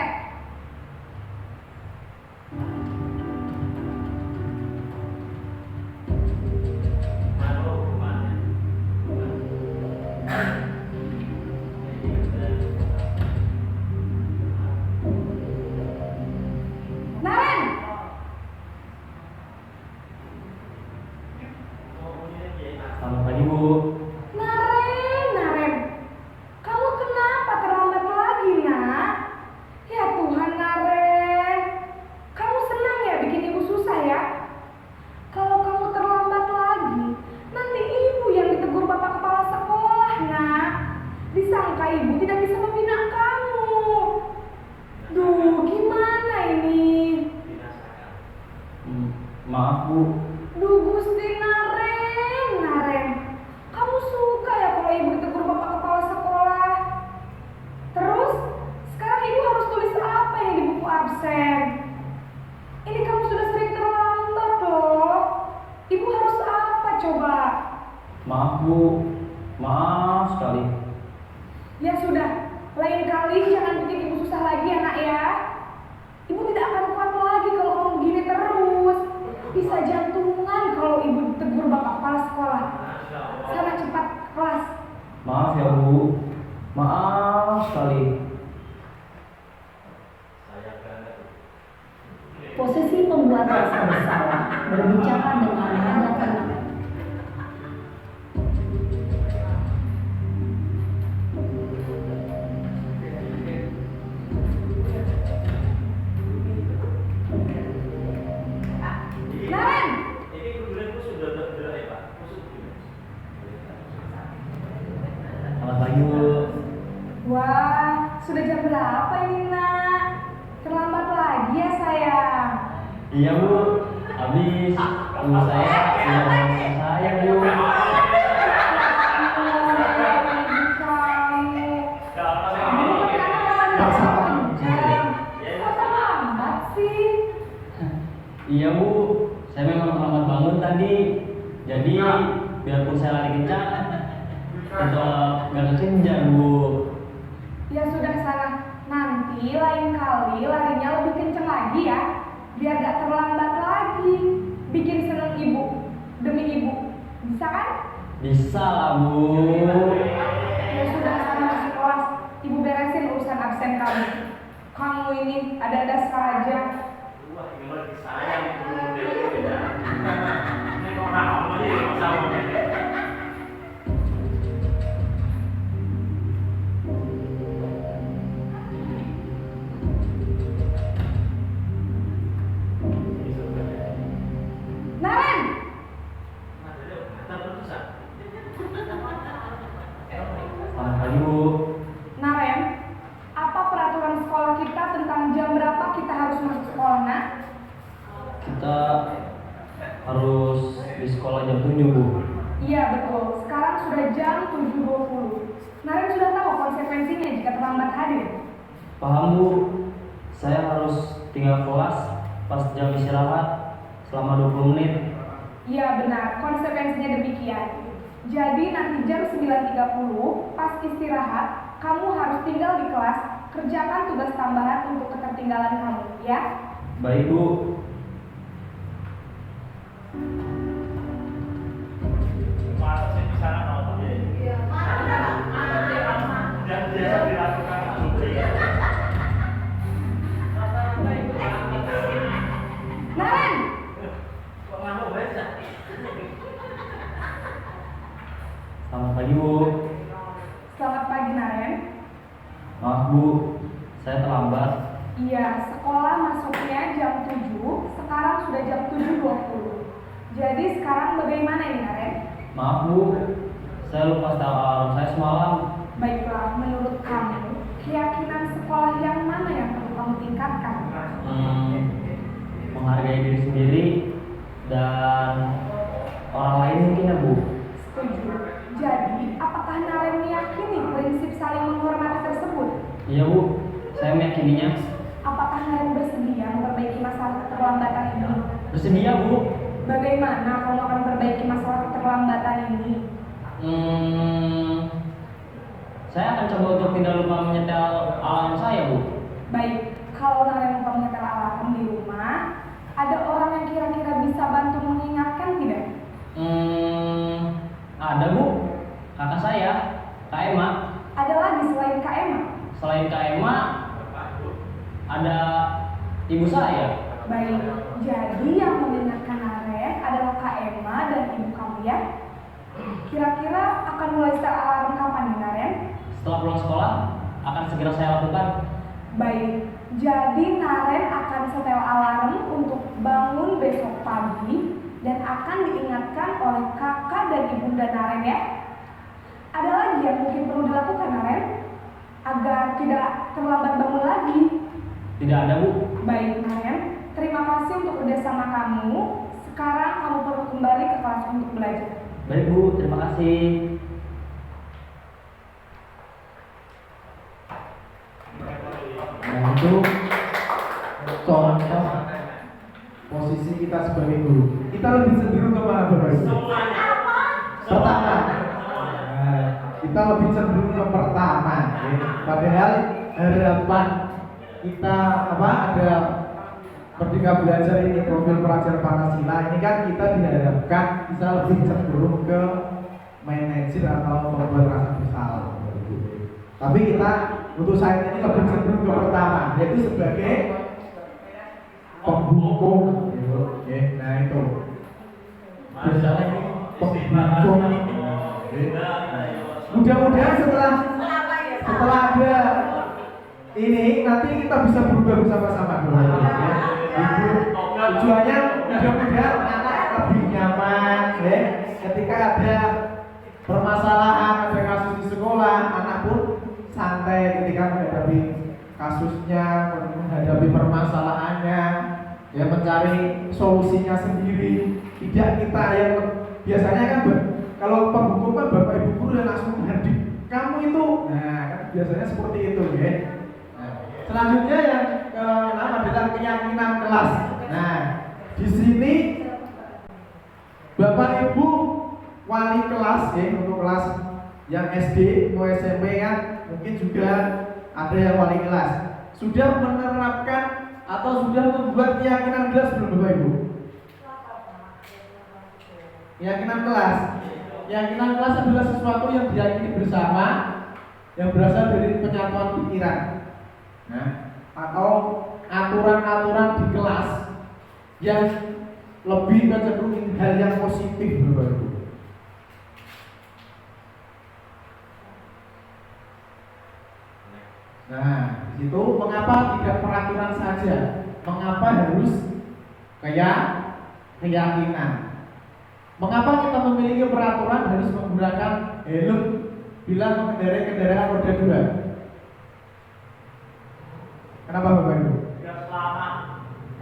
Maaf Bu, maaf sekali. Ya sudah, lain kali jangan bikin ibu susah lagi ya nak ya. Ibu tidak akan kuat lagi kalau kamu begini terus. Bisa jantungan kalau ibu tegur bapak kepala sekolah. Sana cepat kelas. Maaf ya Bu, maaf sekali. Posisi pembuat rasa bersalah berbicara dengan nada tenang. Naren, Selamat pagi Bu. wah sudah jam berapa ini nak? Terlambat lagi ya sayang. Iya Bu, habis ibu saya sudah menolong saya Bu. Iya Bu, saya memang terlambat bangun tadi. Jadi biarpun saya lari kencang, tetap gak kekejar Bu. Ya sudah sana, nanti lain kali larinya lebih kenceng lagi ya, biar gak terlambat lagi. Bikin seneng ibu, demi ibu, bisa kan? Bisa lah Bu. Ya sudah sana masuk kelas, ibu beresin urusan absen kamu. Kamu ini ada-ada saja. Naren, Selamat pagi Bu. Naren, apa peraturan sekolah kita tentang jam berapa kita harus masuk sekolah nak? Kita harus di sekolah jam 7 Bu. Iya betul, sekarang sudah jam 7.20. Naren sudah tahu konsekuensinya jika terlambat hadir. Paham Bu, saya harus tinggal kelas pas jam istirahat selama 20 menit. Iya benar, konsekuensinya demikian. Jadi nanti jam 9.30 pas istirahat, kamu harus tinggal di kelas, kerjakan tugas tambahan untuk ketertinggalan kamu, ya? Baik Bu. Naren, Selamat pagi Bu. selamat pagi Naren. Maaf Bu, saya terlambat. Iya, sekolah masuknya jam 7, sekarang sudah jam 7.20. Jadi sekarang bagaimana ini Naren? Maaf Bu, saya lupa setel alarm saya semalam. Baiklah, menurut kamu, keyakinan sekolah yang mana yang perlu kamu tingkatkan? Menghargai diri sendiri dan orang lain mungkin ya Bu. Setuju. Jadi, apakah Naren meyakini prinsip saling menghormati tersebut? Iya Bu, saya meyakininya. Apakah Naren bersedia memperbaiki masalah keterlambatan ini? Bersedia Bu. Bagaimana kamu akan memperbaiki masalah keterlambatan ini? Saya akan coba untuk tidak lupa menyetel alarm saya Bu. Baik, kalau Naren lupa menyetel alarm di rumah, ada orang yang kira-kira bisa bantu mengingatkan tidak? Ada Bu, kakak saya, Kak Emma. Ada lagi selain Kak Emma? Selain Kak Emma, ada ibu saya. Baik, jadi yang mengingatkan Naren adalah Kak Emma dan ibu kamu ya? Kira-kira akan mulai setel alarm kapan nih Naren? Setelah pulang sekolah, akan segera saya lakukan. Baik, jadi Naren akan setel alarm untuk bangun besok pagi dan akan diingatkan oleh kakak dan ibunda Naren ya. Ada lagi yang mungkin perlu dilakukan Naren agar tidak terlambat bangun lagi? Tidak ada Bu. Baik Naren, terima kasih untuk kerjasama kamu. Sekarang kamu perlu kembali ke kelas untuk belajar. Baik Bu, terima kasih. Nah itu contoh posisi kita sebagai guru. Kita lebih cenderung kemana Bapak Ibu? Pertama, kita lebih cenderung ke pertama, ya. Padahal harapan kita ada Merdeka Belajar ini profil pelajar Pancasila ini kan kita diharapkan bisa lebih cenderung ke manajer atau membuat rasa bersalah. Tapi kita untuk saat ini lebih cenderung ke pertama, yaitu sebagai penghukum. Nah itu. Biasanya ini penghukum. Mudah-mudahan setelah ada ini nanti kita bisa berubah bersama-sama. Tujuannya mudah-mudahan anak lebih nyaman, ya. Ketika ada permasalahan, ada kasus di sekolah, anak pun santai ketika menghadapi kasusnya, menghadapi permasalahannya, ya mencari solusinya sendiri. Tidak kita yang biasanya kan kalau penghukum kan bapak ibu guru yang langsung menghadik kamu itu, nah kan biasanya seperti itu, ya. Selanjutnya yang ke-6 adalah keyakinan kelas. Nah, di sini Bapak Ibu wali kelas, ya, untuk kelas yang SD atau SMP kan mungkin juga ada yang wali kelas sudah menerapkan atau sudah membuat keyakinan kelas belum Bapak Ibu? Keyakinan kelas. Keyakinan kelas adalah sesuatu yang diyakini bersama yang berasal dari penyatuan pikiran. Nah, atau aturan-aturan di kelas yang lebih cenderung hal yang positif, Bapak Ibu. Nah, di situ mengapa tidak peraturan saja? Mengapa harus keyakinan? Mengapa kita memiliki peraturan harus menggunakan helm bila mengendarai kendaraan roda 2? Kenapa Bapak Ibu?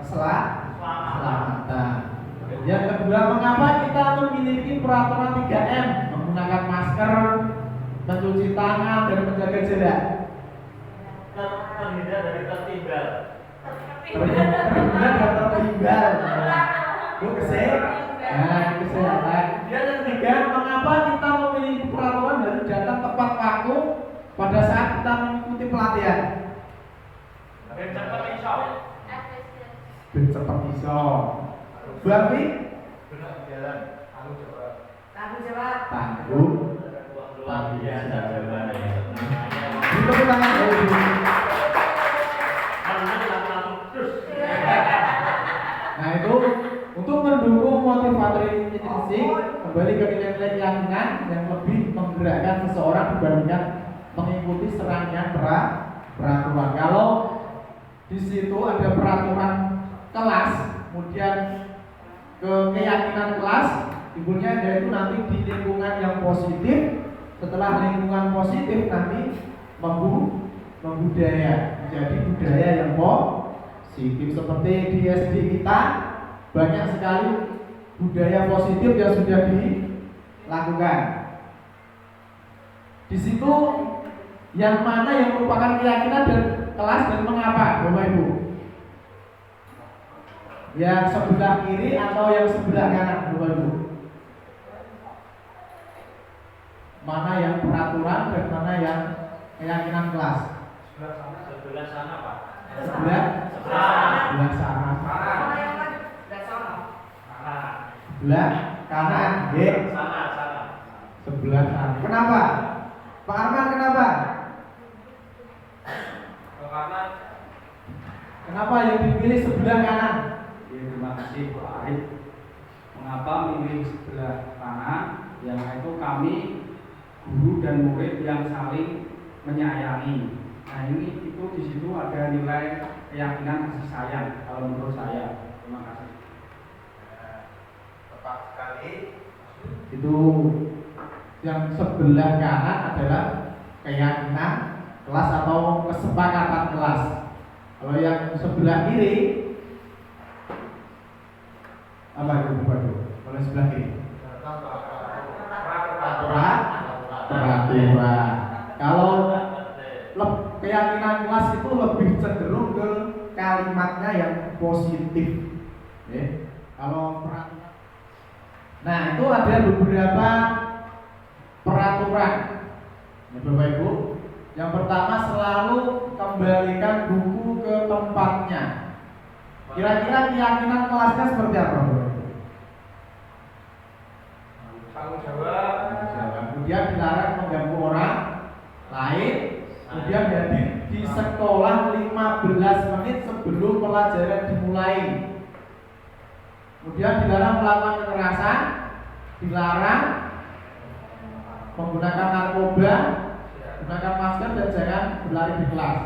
Keselamatan. Yang kedua, mengapa kita memiliki peraturan 3M? Menggunakan masker, mencuci tangan, dan menjaga jarak. Terhindar dari tertinggal. Terhindar dan tertinggal. Itu kesehatan. Yang ketiga, mengapa kita memiliki peraturan harus datang tepat waktu pada saat kita mengikuti pelatihan? Ben cepet iso. Berarti jalan. Tanggung jawab. Itu tangan dulu. Nah itu untuk mendukung motivator intrinsik kembali ke nilai-nilai keyakinan yang lebih menggerakkan seseorang dibandingkan mengikuti serangkaian peraturan. Kalau di situ ada peraturan kelas, kemudian keyakinan kelas, ibunya yaitu nanti di lingkungan yang positif. Setelah lingkungan positif nanti membudaya menjadi budaya yang positif. Seperti di SD kita banyak sekali budaya positif yang sudah dilakukan. Di situ yang mana yang merupakan keyakinan dan kelas dan mengapa, Bapak Ibu? Yang sebelah kiri atau yang sebelah kanan, Bapak Ibu? Mana yang peraturan dan mana yang keyakinan kelas? Sebelah sana, Pak. Sebelah sana. Sebelah kanan, ya. Sana. Sebelah sana. Kenapa? Pak Arman kenapa? Karena Kenapa yang dipilih sebelah kanan? Ya, terima kasih Pak Arif. Mengapa memilih sebelah kanan? Yang itu kami guru dan murid yang saling menyayangi. Nah ini itu di situ ada nilai keyakinan kasih sayang kalau menurut saya. Terima kasih. Tepat sekali. Itu yang sebelah kanan adalah keyakinan kelas atau kesepakatan kelas. Kalau yang sebelah kiri apa itu Bapak? Kalau yang sebelah kiri peraturan. Kalau keyakinan kelas itu lebih cenderung ke kalimatnya yang positif. Kalau peraturan, nah itu ada beberapa peraturan Ya, Bapak Ibu, yang pertama selalu kembalikan buku ke tempatnya. Kira-kira keyakinan kelasnya seperti apa, Bapak Ibu? Tanggung jawab. Kemudian dilarang mengganggu orang lain. Kemudian hadir di sekolah 15 menit sebelum pelajaran dimulai. Kemudian dilarang melakukan kekerasan, dilarang menggunakan narkoba, gunakan masker dan jangan berlari di kelas.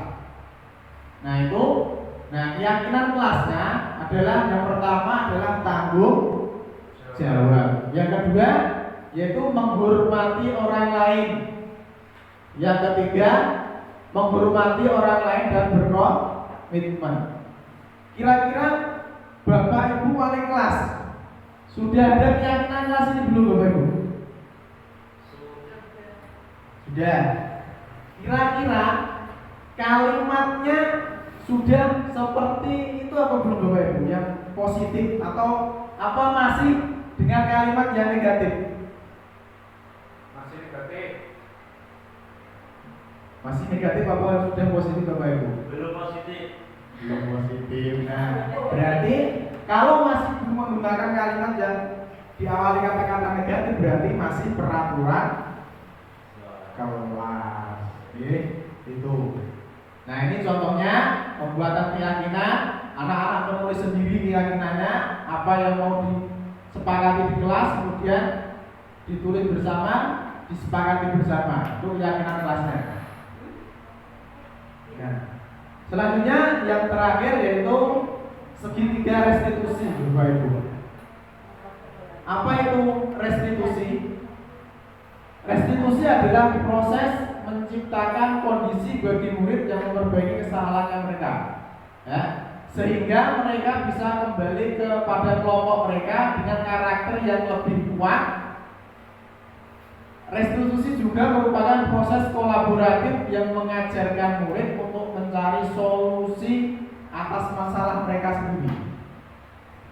Nah keyakinan kelasnya adalah yang pertama adalah tanggung jawab. Yang kedua yaitu menghormati orang lain. Yang ketiga menghormati orang lain dan berkomitmen. Kira-kira Bapak Ibu wali kelas sudah ada keyakinan kelas ini belum, Bapak Ibu? Sudah. Kira-kira kalimatnya sudah seperti itu apa belum, Bapak Ibu? Yang positif atau apa masih dengan kalimat yang negatif? Masih negatif. Masih negatif apa sudah positif, Bapak Ibu? Belum positif. Belum positif. Nah, berarti kalau masih belum menggunakan kalimat yang diawali kata-kata negatif berarti masih peraturan kelas. Itu. Nah, ini contohnya pembuatan keyakinan. Anak-anak menulis sendiri keyakinannya, apa yang mau disepakati di kelas, kemudian ditulis bersama, disepakati bersama. Itu keyakinan kelasnya. Nah, selanjutnya yang terakhir yaitu segitiga restitusi, Bapak Ibu. Apa itu restitusi? Restitusi adalah proses menciptakan kondisi bagi murid yang memperbaiki kesalahannya mereka, ya, sehingga mereka bisa kembali kepada kelompok mereka dengan karakter yang lebih kuat. Restitusi juga merupakan proses kolaboratif yang mengajarkan murid untuk mencari solusi atas masalah mereka sendiri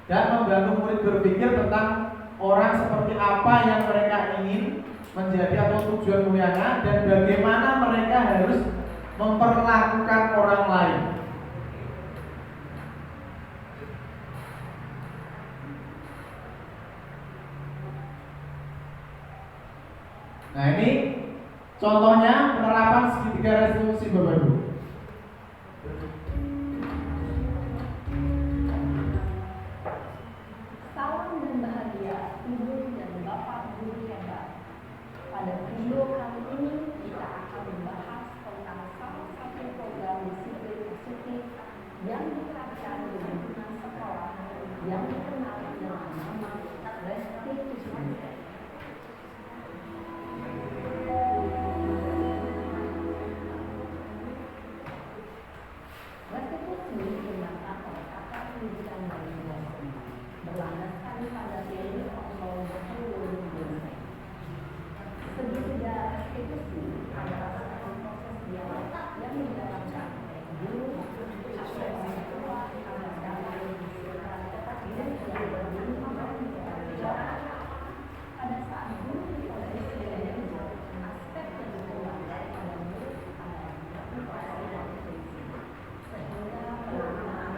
dan membantu murid berpikir tentang orang seperti apa yang mereka ingin menjadi atau tujuan mulianya dan bagaimana mereka harus memperlakukan orang lain. Nah, ini contohnya penerapan segitiga restitusi, Bapak Ibu. Salam dan bahagia Ibu dan Bapak Guru hebat. Pada video kali ini kita akan membahas tentang salah satu program disiplin positif yang diterapkan di lingkungan sekolah yang dikenal dengan nama restitusi. Restitusi digunakan oleh kakak pendidikan dan dosen, berlandaskan pada teori ontologi dosen. Segitiga restitusi adalah satu proses dialog yang dijalankan oleh guru, siswa, anak dapat dihasilkan dan berdiri pada saat guru diposisi dan menjelaskan aspek kebutuhan pada murid adalah proses yang sehingga penerimaan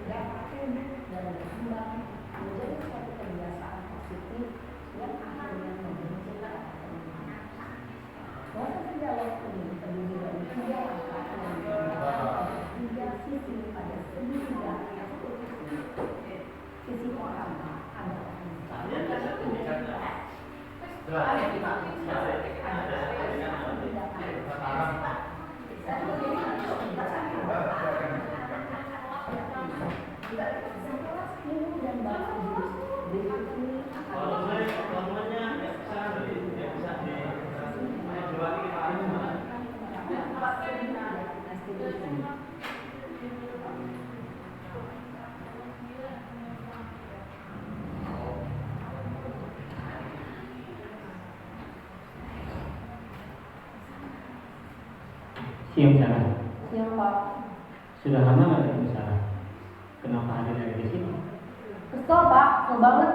dapat tumbuh dan berkembang menjadi suatu kebiasaan positif yang akhirnya memunculkan kemenangan. Proses dialog ini terdiri dari 3 langkah yang diberikan 3 sisi pada segitiga restitusi. Sisi pertama adalah setelah guru dan bapak guru berikut ini Siang sana. Siang Pak. Sudah lama nggak ketemu Sarah? Kenapa hadir di sini? Kesel Pak, kesel banget.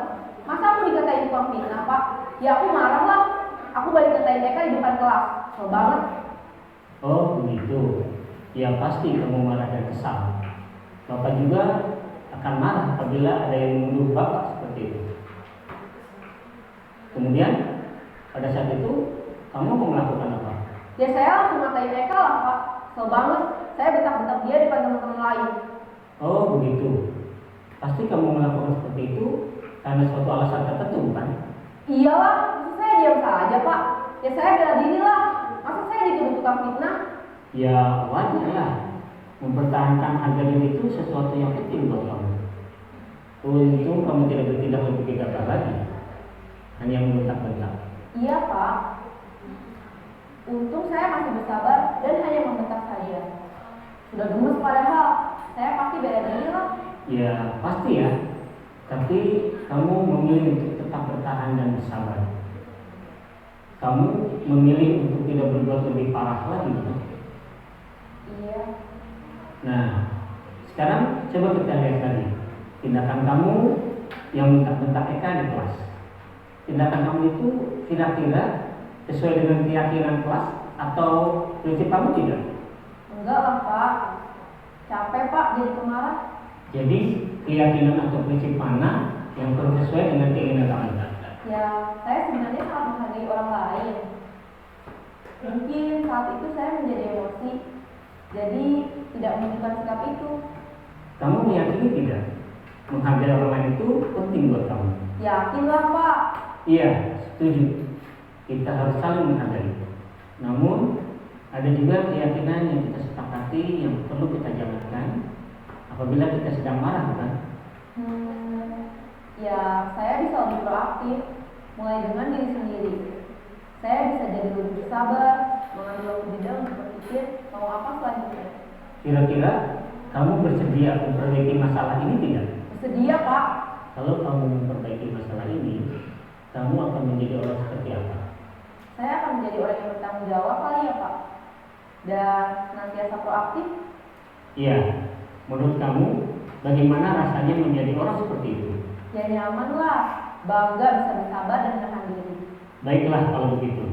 Masa aku dikatain tukang fitnah Pak? Ya aku marah lah. aku balik ke TK di depan kelas. Kesel banget. Oh begitu. Ya pasti kamu marah dan kesal. Bapak juga akan marah apabila ada yang menuduh Bapak seperti itu. Kemudian pada saat itu kamu mau melakukan apa? Ya saya langsung ngatain TK lah Pak. Kesel banget. Saya bentak-bentak dia di depan teman-teman lain. Oh begitu. Pasti kamu melakukan seperti itu karena suatu alasan tertentu, bukan? Iyalah, masa saya diam saja Pak. Ya saya bela diri lah. Masa saya dituduh tukang fitnah? Ya wajar lah. Mempertahankan harga diri itu sesuatu yang penting buat kamu. Untung kamu tidak bertindak lebih gegabah lagi, hanya membentak-bentak. Iya Pak. Untung saya masih bersabar dan hanya membentak saja. Sudah gemes padahal. Saya pasti bela diri lah. Ya pasti ya. Tapi kamu memilih untuk tetap bertahan dan bersabar. Kamu memilih untuk tidak berbuat lebih parah lagi, bukan? Iya. Nah, sekarang coba kita lihat lagi tindakan kamu yang bentak-bentak Eka di kelas. Tindakan kamu itu kira-kira sesuai dengan keyakinan kelas atau prinsip kamu tidak? Enggak lah Pak. Capek Pak jadi pemarah. Jadi keyakinan atau prinsip mana yang perlu sesuai dengan keinginan kamu? Ya, saya sebenarnya sangat menghargai orang lain. Mungkin saat itu saya menjadi emosi, jadi tidak menunjukkan sikap itu. Kamu meyakini tidak? Menghargai orang lain itu penting buat kamu. Yakinlah Pak. Iya, setuju. Kita harus saling menghargai. Namun ada juga keyakinan yang kita sepakati yang perlu kita jalankan apabila kita sedang marah, bukan? Ya, saya bisa lebih proaktif, mulai dengan diri sendiri. Saya bisa jadi lebih bersabar, mengambil waktu jeda untuk berpikir mau apa selanjutnya. Kira-kira kamu bersedia memperbaiki masalah ini tidak? Bersedia Pak. Kalau kamu memperbaiki masalah ini, kamu akan menjadi orang seperti apa? Saya akan menjadi orang yang bertanggung jawab kali ya Pak. Dan senantiasa proaktif. Iya, menurut kamu bagaimana rasanya menjadi orang seperti itu? Ya nyaman lah, bangga bisa bersabar dan menahan diri. Baiklah kalau begitu.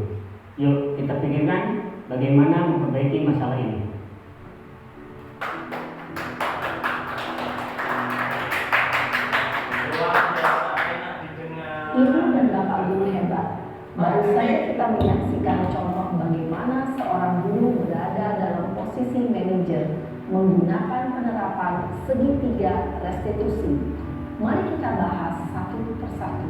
Yuk kita pikirkan bagaimana memperbaiki masalah ini. Ibu dan Bapak guru hebat. Baru saja kita menyaksikan contoh bagaimana seorang guru berada dalam posisi manajer menggunakan penerapan segitiga restitusi. Mari kita bahas satu persatu.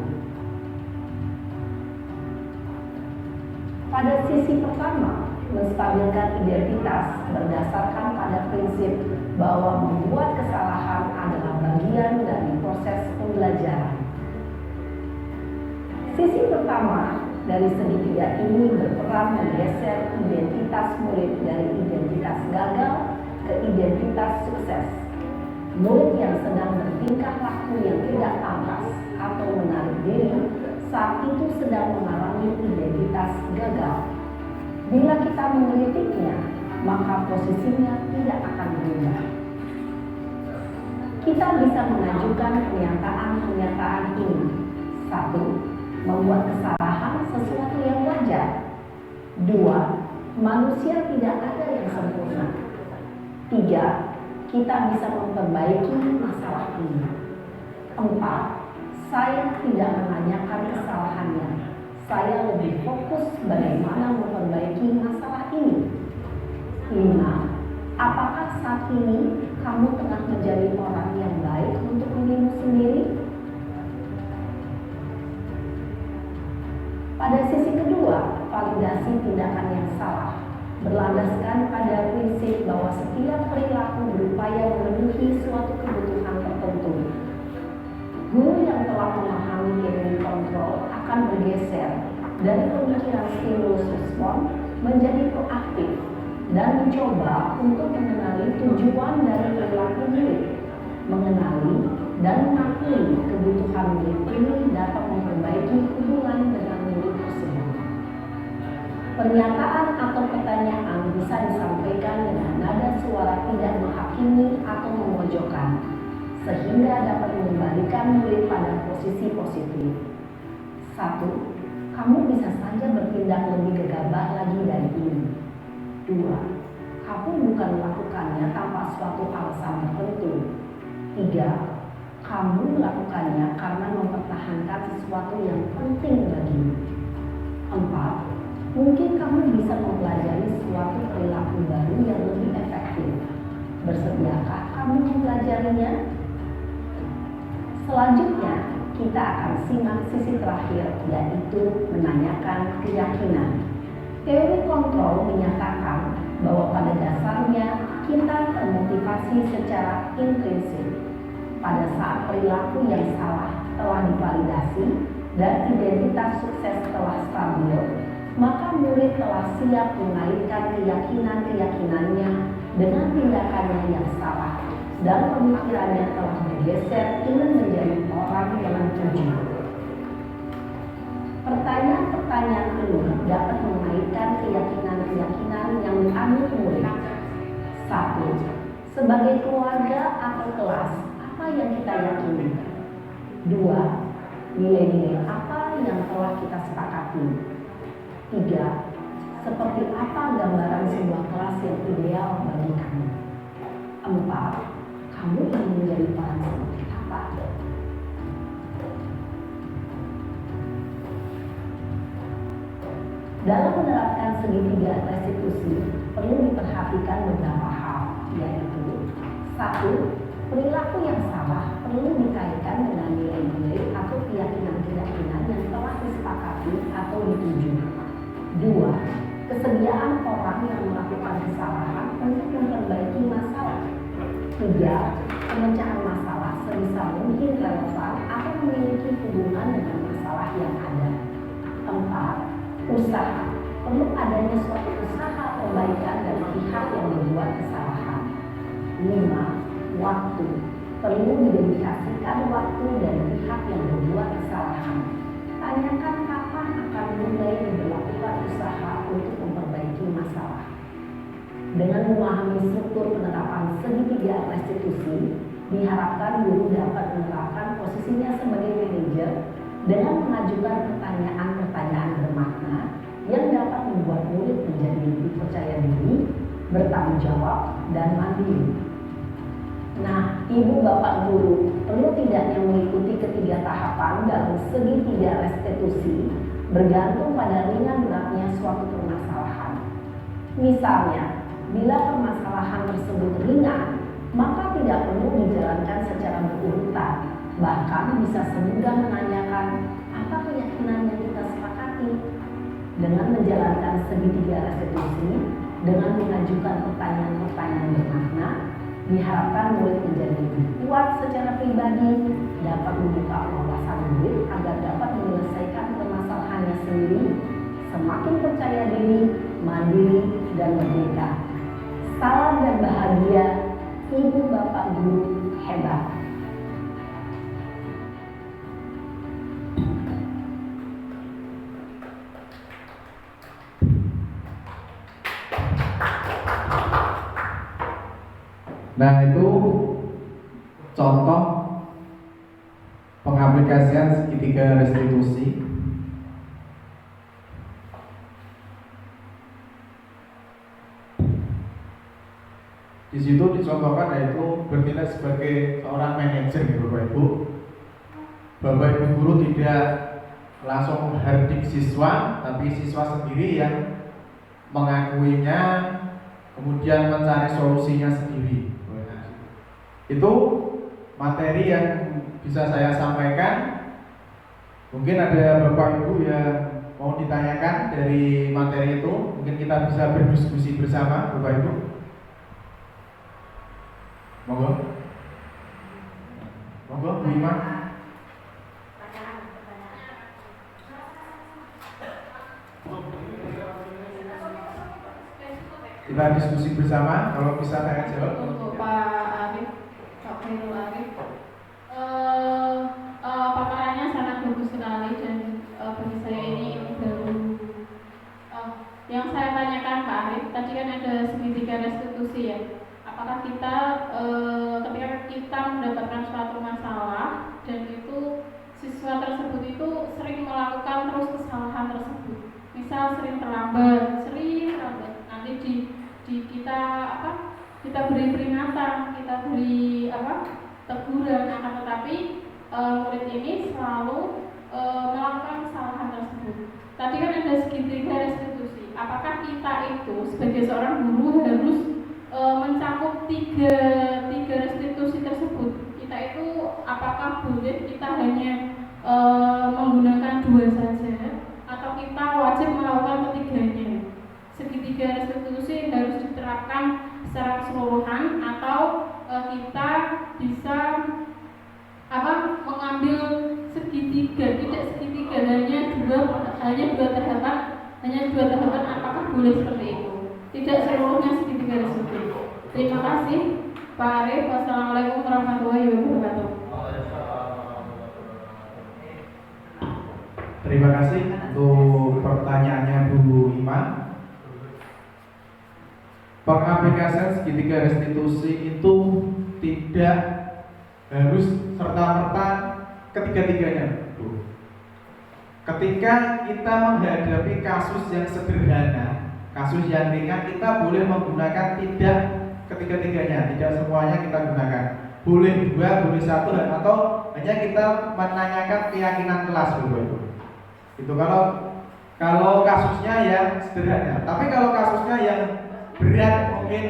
Pada sisi pertama, menstabilkan identitas berdasarkan pada prinsip bahwa membuat kesalahan adalah bagian dari proses pembelajaran. Sisi pertama dari segitiga ini berperan menggeser identitas murid dari identitas gagal ke identitas sukses. Murid yang sedang bertingkah laku yang tidak pantas atau menarik diri saat itu sedang mengalami identitas gagal. Bila kita mengkritiknya, maka posisinya tidak akan berubah. Kita bisa mengajukan pernyataan-pernyataan ini. 1. Membuat kesalahan sesuatu yang wajar. 2. Manusia tidak ada yang sempurna. 3. Kita bisa memperbaiki masalah ini. 4. Saya tidak menanyakan kesalahannya. Saya lebih fokus bagaimana memperbaiki masalah ini. 5. Apakah saat ini kamu tengah menjadi orang yang baik untuk dirimu sendiri? Pada sisi kedua, validasi tindakan yang salah berlandaskan pada prinsip bahwa setiap perilaku berupaya memenuhi suatu kebutuhan tertentu. Guru yang telah memahami teknik kontrol akan bergeser dari pemikiran stimulus respon menjadi proaktif dan mencoba untuk mengenali tujuan dari perilaku murid. Mengenali dan mengakui kebutuhan murid ini dapat memperbaiki hubungan dengan murid tersebut. Pernyataan atau pertanyaan bisa disampaikan dengan nada suara tidak menghakimi atau memojokkan, sehingga dapat mengembalikan murid pada posisi positif. 1. kamu bisa saja bertindak lebih gegabah lagi dari ini. 2. Kamu bukan melakukannya tanpa suatu alasan tertentu. 3. Kamu melakukannya karena mempertahankan sesuatu yang penting bagimu. 4. Mungkin kamu bisa mempelajari suatu perilaku baru yang lebih efektif. Bersediakah kamu mempelajarinya? Selanjutnya, kita akan simak sisi terakhir, yaitu menanyakan keyakinan. Teori kontrol menyatakan bahwa pada dasarnya kita termotivasi secara intrinsik. Pada saat perilaku yang salah telah divalidasi dan identitas sukses telah stabil, maka murid telah siap mengaitkan keyakinan-keyakinannya dengan tindakannya yang salah dan pemikirannya telah bergeser ingin menjadi orang yang tuju. Pertanyaan-pertanyaan ini dapat mengaitkan keyakinan-keyakinan yang dianut murid. 1. Sebagai keluarga atau kelas, apa yang kita yakini? 2. Nilai-nilai apa yang telah kita sepakati? 3. Seperti apa gambaran sebuah kelas yang ideal bagi kamu? 4. Kamu ingin menjadi orang seperti apa? Dalam menerapkan segitiga restitusi, perlu diperhatikan beberapa hal, yaitu 1. Perilaku yang salah perlu dikaitkan dengan nilai-nilai atau keyakinan-keyakinan yang telah disepakati atau dituju. 2. Kesediaan orang yang melakukan kesalahan untuk memperbaiki masalah. 3. Pemecahan masalah sebisa mungkin relevan atau memiliki hubungan dengan masalah yang ada. 4. Usaha. Perlu adanya suatu usaha perbaikan dari pihak yang membuat kesalahan. 5. Waktu. Perlu didedikasikan waktu dari pihak yang membuat kesalahan. Tanyakan kapan akan mulai diberlakukan usaha untuk memperbaiki masalah. Dengan memahami struktur penerapan segitiga restitusi, diharapkan guru dapat menerapkan posisinya sebagai manajer dengan mengajukan pertanyaan-pertanyaan bermakna yang dapat membuat murid menjadi lebih percaya diri, bertanggung jawab, dan mandiri. Nah, ibu bapak guru perlu tidaknya mengikuti ketiga tahapan dalam segitiga restitusi bergantung pada ringan beratnya suatu permasalahan. Misalnya, bila permasalahan tersebut ringan, maka tidak perlu dijalankan secara berurutan. Bahkan bisa semudah menanyakan apa keyakinan yang kita sepakati. Dengan menjalankan segitiga restitusi, dengan mengajukan pertanyaan-pertanyaan bermakna, diharapkan murid menjadi lebih kuat secara pribadi, dapat membuka wawasan murid agar dapat menyelesaikan permasalahannya sendiri, semakin percaya diri, mandiri, dan merdeka. Salam dan bahagia, ibu bapak guru hebat. Nah, itu contoh pengaplikasian segitiga restitusi. Di situ dicontohkan yaitu bertindak sebagai seorang manajer, Bapak Ibu. Bapak Ibu guru tidak langsung menghardik siswa, tapi siswa sendiri yang mengakuinya, kemudian mencari solusinya sendiri. Itu materi yang bisa saya sampaikan. Mungkin ada Bapak Ibu yang mau ditanyakan dari materi itu. Mungkin kita bisa berdiskusi bersama, Bapak Ibu. Monggo. Monggo, Bu Ima. Kita diskusi bersama. Kalau bisa saya jawab. Untuk Pak Arif, Pak Khairul Arif, paparannya sangat bagus sekali dan bagi saya ini baru. Yang saya tanyakan Pak Arif, tadi kan ada segitiga restitusi ya. Apakah kita ketika kita mendapatkan suatu masalah dan itu siswa tersebut itu sering melakukan terus kesalahan tersebut. Misal sering terlambat, nanti di kita beri peringatan, kita beri teguran, akan tetapi murid ini selalu melakukan kesalahan tersebut. Tadi kan ada segitiga restitusi. Apakah kita itu sebagai seorang guru harus mencakup tiga restitusi tersebut? Kita itu apakah boleh kita hanya menggunakan 2 saja, atau kita wajib melakukan ketiganya? Segitiga restitusi harus diterapkan secara keseluruhan, atau kita bisa mengambil segitiga, tidak segitiga, hanya dua tahapan, apakah boleh seperti itu? Tidak seluruhnya segitiga restitusi. Terima kasih Pak Arif. Wassalamualaikum warahmatullahi wabarakatuh. Terima kasih untuk pertanyaannya Bu Iman. Pengaplikasian segitiga restitusi itu tidak harus serta-merta ketiga-tiganya. Ketika kita menghadapi kasus yang sederhana, kasus yang ringan, kita boleh menggunakan tidak ketiga-tiganya, tidak semuanya kita gunakan. Boleh 2, boleh 1, atau hanya kita menanyakan keyakinan kelas itu kalau kasusnya yang sederhana. Tapi kalau kasusnya yang berat, mungkin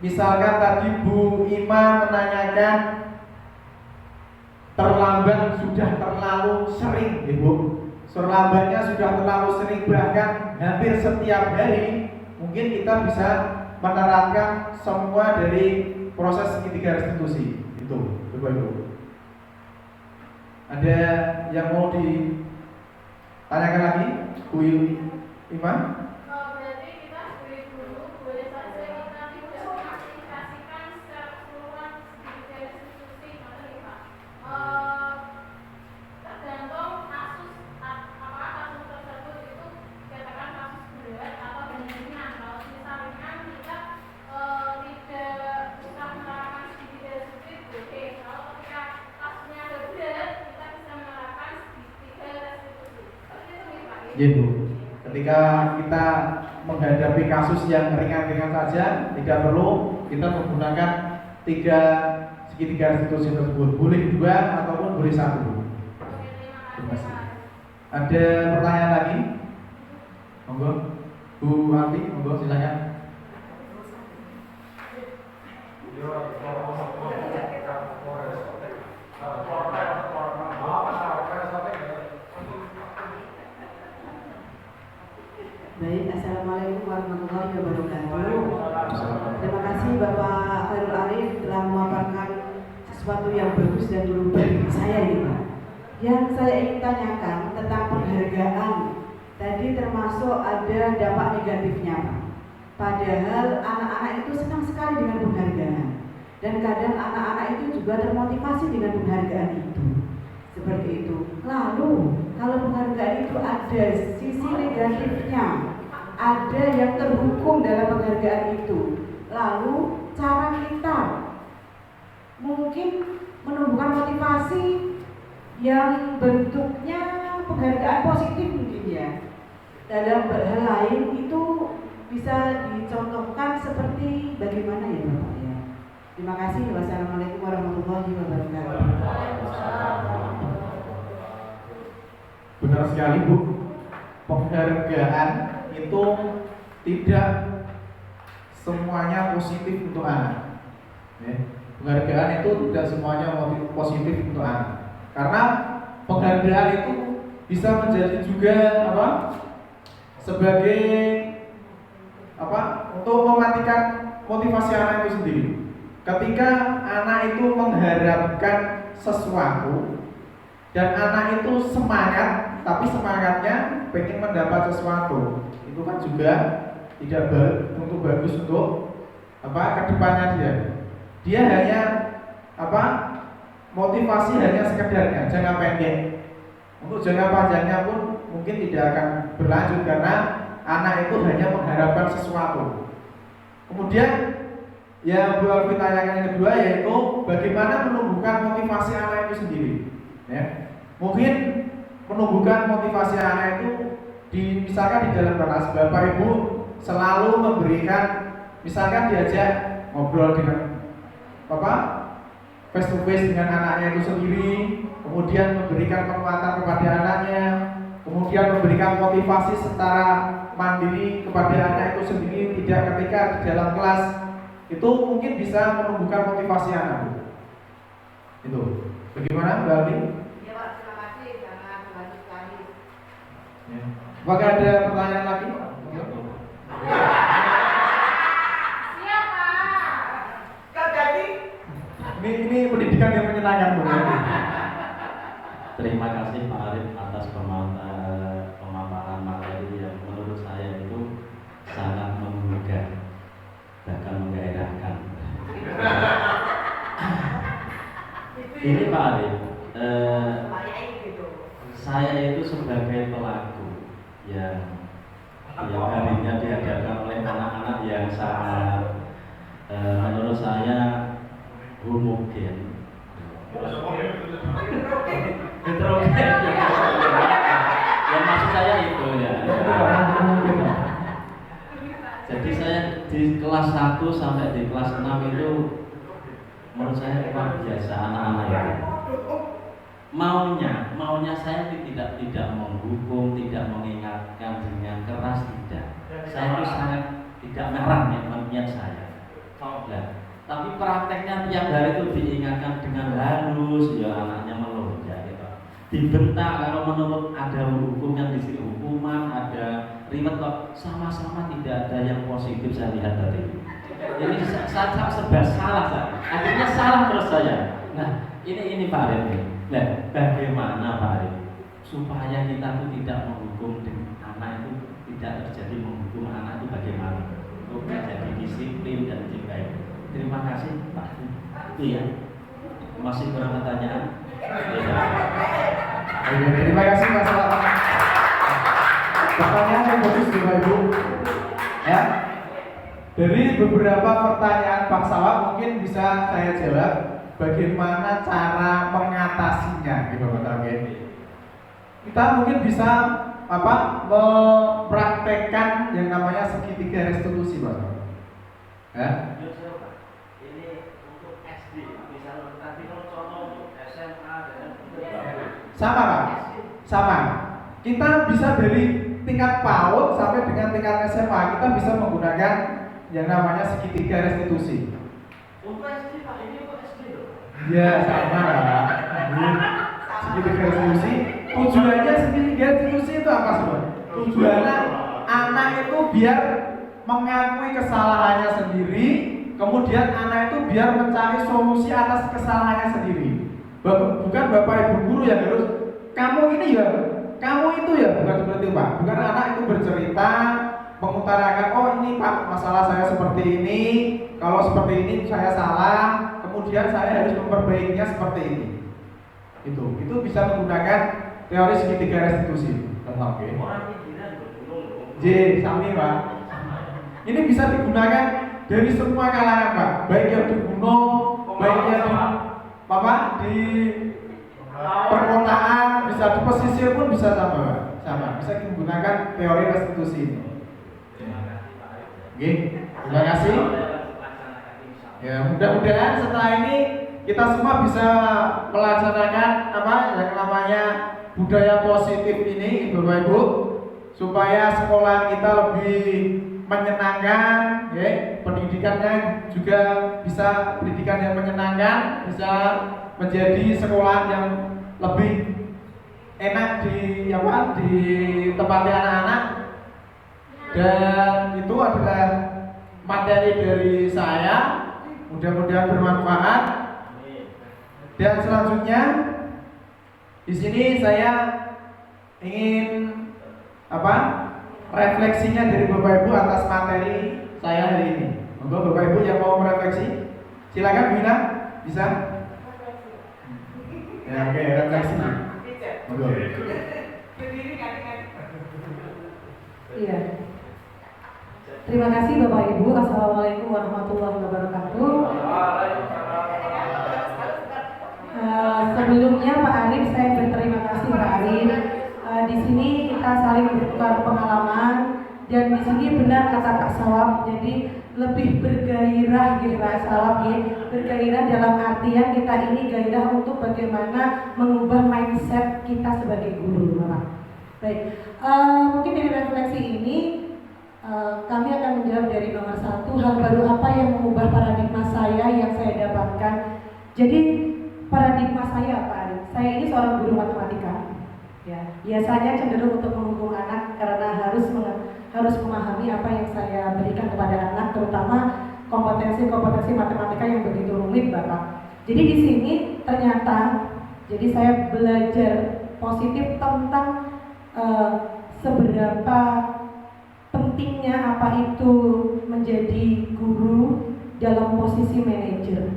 misalkan tadi Bu Ima menanyakan terlambat sudah terlalu sering, Ibu. Terlambatnya sudah terlalu sering, bahkan hampir setiap hari. Mungkin kita bisa menerapkan semua dari proses segitiga restitusi itu, Ibu. Ada yang mau ditanyakan lagi, Bu Ima? Berarti kita break dulu, boleh saja kita tidak mengaplikasikan secara keseluruhan segitiga restitusi, tergantung kasus tersebut itu dikatakan kasus berat atau ringan. Kalau misal ringan kita tidak bisa menerapkan segitiga restitusi. Kalau ketika kasusnya berat kita bisa menerapkan segitiga restitusi. Seperti itu nih Pak. Iya Bu. Ketika kita menghadapi kasus yang ringan-ringan saja, tidak perlu kita menggunakan segitiga restitusi tersebut. Boleh 2 ataupun boleh 1. Terima kasih. Ada pertanyaan lagi? Monggo, Bu Ati, monggo silakan. Baik, Assalamualaikum warahmatullahi wabarakatuh. Terima kasih Bapak Khairul Arif telah memaparkan sesuatu yang bagus dan berubah bagi saya ini Pak. Yang saya ingin tanyakan tentang penghargaan. Tadi termasuk ada dampak negatifnya Pak. Padahal anak-anak itu senang sekali dengan penghargaan. Dan kadang anak-anak itu juga termotivasi dengan penghargaan itu. Seperti itu. Lalu kalau penghargaan itu ada sisi negatifnya, ada yang terhukum dalam penghargaan itu. Lalu cara kita mungkin menumbuhkan motivasi yang bentuknya penghargaan positif mungkin ya. Dalam hal lain itu bisa dicontohkan seperti bagaimana ya Bapak ya. Terima kasih. Wassalamualaikum warahmatullahi wabarakatuh. Benar sekali Bu. Penghargaan itu tidak semuanya positif untuk anak. Penghargaan itu tidak semuanya positif untuk anak. Karena penghargaan itu bisa menjadi juga sebagai untuk mematikan motivasi anak itu sendiri. Ketika anak itu mengharapkan sesuatu dan anak itu semangat, tapi semangatnya pengen mendapat sesuatu, itu kan juga tidak bagus untuk kedepannya dia. Dia hanya motivasi hanya sekedarnya, jangka pendek. Untuk jangka panjangnya pun mungkin tidak akan berlanjut karena anak itu hanya mengharapkan sesuatu. Kemudian yang Bu Alfi tanyakan yang kedua yaitu bagaimana menumbuhkan motivasi anak itu sendiri. Ya. Mungkin menumbuhkan motivasi anak itu misalkan di dalam kelas Bapak Ibu selalu memberikan, misalkan diajak ngobrol dengan face to face dengan anaknya itu sendiri, kemudian memberikan penguatan kepada anaknya, kemudian memberikan motivasi secara mandiri kepada anak itu sendiri, tidak ketika di dalam kelas, itu mungkin bisa menumbuhkan motivasi anak. Itu bagaimana Mbak Aldi? Ya Pak, terima kasih, sangat membantu sekali. Ya. Apakah ada pertanyaan lagi? Siapa? Kak Jadi. Ini pendidikan yang menyenangkan Bu. Terima kasih Pak Arif atas pemaparan materi yang menurut saya itu sangat menggugah, bahkan menggairahkan. Ini Pak Arif, saya itu sebagai pelaku yang harinya dihadapkan oleh anak-anak yang sangat menurut saya homogen. Heterogen. Yang maksud saya itu ya. Jadi saya di kelas 1 sampai di kelas 6 itu menurut saya luar biasa anak-anak itu. Maunya saya tidak menghukum, tidak mengingatkan dengan keras, tidak. Saya itu sangat tidak merah niat saya. Tapi prakteknya tiap hari itu diingatkan dengan halus, ya anaknya melonjak gitu. Dibentak kalau menurut ada hukum yang disini hukuman, ada ribet kok sama-sama tidak ada yang positif saya lihat tadi. Ini saya serba salah saya. Akhirnya salah terus saya. Nah, ini Pak Arif. Nah, bagaimana Pak Arif supaya kita tuh tidak menghukum anak itu, tidak terjadi menghukum anak itu bagaimana? Untuk menjadi disiplin dan baik. Terima kasih Pak. Itu ya. Masih kurang pertanyaan? Terima kasih Mas Salam. Pertanyaan yang bagus Bapak Ibu. Ya. Dari beberapa pertanyaan Pak Sawab mungkin bisa saya jawab bagaimana cara mengatasinya gitu Bapak. Kita mungkin bisa mempraktekkan yang namanya segitiga restitusi Pak. Ya. Sama Pak, sama. Kita bisa dari tingkat PAUD sampai dengan tingkat SMA kita bisa menggunakan yang namanya segitiga restitusi. Untuk SD Pak, ini untuk SD loh. Ya sama Pak. Segitiga restitusi. Tujuannya segitiga restitusi itu apa sih? Tujuannya anak itu biar mengakui kesalahannya sendiri, kemudian anak itu biar mencari solusi atas kesalahannya sendiri. Bukan Bapak Ibu guru yang harus kamu ini ya, kamu itu ya, bukan seperti itu Pak. Bukan anak itu bercerita, mengutarakan, oh ini Pak masalah saya seperti ini, kalau seperti ini saya salah, kemudian saya harus memperbaikinya seperti ini. Itu bisa menggunakan teori segitiga restitusi. Oke. J, sami Pak. Ini bisa digunakan dari semua kalangan Pak, baik yang di gunung, baik yang di perkotaan, bisa di pesisir pun bisa sama, bisa digunakan teori restitusi ini. Oke, terima kasih. Ya, mudah-mudahan setelah ini kita semua bisa melaksanakan yang namanya budaya positif ini, Bapak Ibu, supaya sekolah kita lebih menyenangkan, ya, pendidikannya juga bisa pendidikan yang menyenangkan, bisa menjadi sekolah yang lebih enak ditempati anak-anak. Dan itu adalah materi dari saya, mudah-mudahan bermanfaat. Dan selanjutnya di sini saya ingin refleksinya dari Bapak Ibu atas materi saya hari ini. Monggo Bapak Ibu yang mau merefleksi, silakan Bina, bisa? Ya, oke, refleksi. Monggo. Iya. Terima kasih Bapak Ibu. Assalamualaikum warahmatullahi wabarakatuh. Sebelumnya Pak Arif, saya Dan di sini benar kata Pak Sawab, jadi lebih bergairah gitu Pak Sawab ya. Bergairah dalam artian kita ini gairah untuk bagaimana mengubah mindset kita sebagai guru, Bapak. Baik, mungkin dari refleksi ini kami akan menjawab dari nomor 1, hal baru apa yang mengubah paradigma saya yang saya dapatkan. Jadi paradigma saya Pak Arif, saya ini seorang guru matematika. Ya, biasanya cenderung untuk menghukum anak karena harus memahami apa yang saya berikan kepada anak, terutama kompetensi-kompetensi matematika yang begitu rumit, Bapak. Jadi di sini ternyata, jadi saya belajar positif tentang seberapa pentingnya apa itu menjadi guru dalam posisi manajer.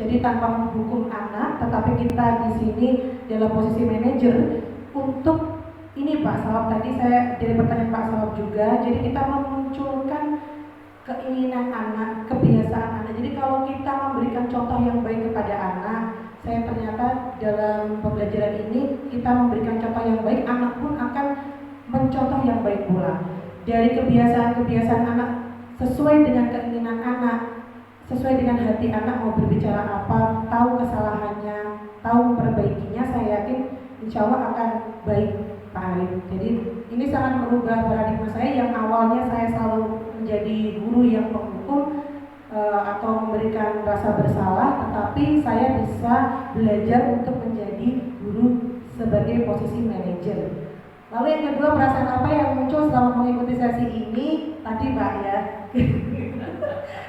Jadi tanpa menghukum anak, tetapi kita di sini dalam posisi manajer untuk ini Pak Sawab, tadi saya dari pertanyaan Pak Sawab juga, jadi kita memunculkan keinginan anak, kebiasaan anak. Jadi kalau kita memberikan contoh yang baik kepada anak, saya ternyata dalam pembelajaran ini kita memberikan contoh yang baik, anak pun akan mencontoh yang baik pula. Dari kebiasaan-kebiasaan anak sesuai dengan keinginan anak, sesuai dengan hati anak mau berbicara apa, tahu kesalahannya, tahu memperbaikinya, saya yakin insya Allah akan baik Pak Arif. Jadi ini sangat merubah paradigma saya yang awalnya saya selalu menjadi guru yang penghukum atau memberikan rasa bersalah, tetapi saya bisa belajar untuk menjadi guru sebagai posisi manajer. Lalu yang kedua, perasaan apa yang muncul selama mengikuti sesi ini? Tadi Pak ya,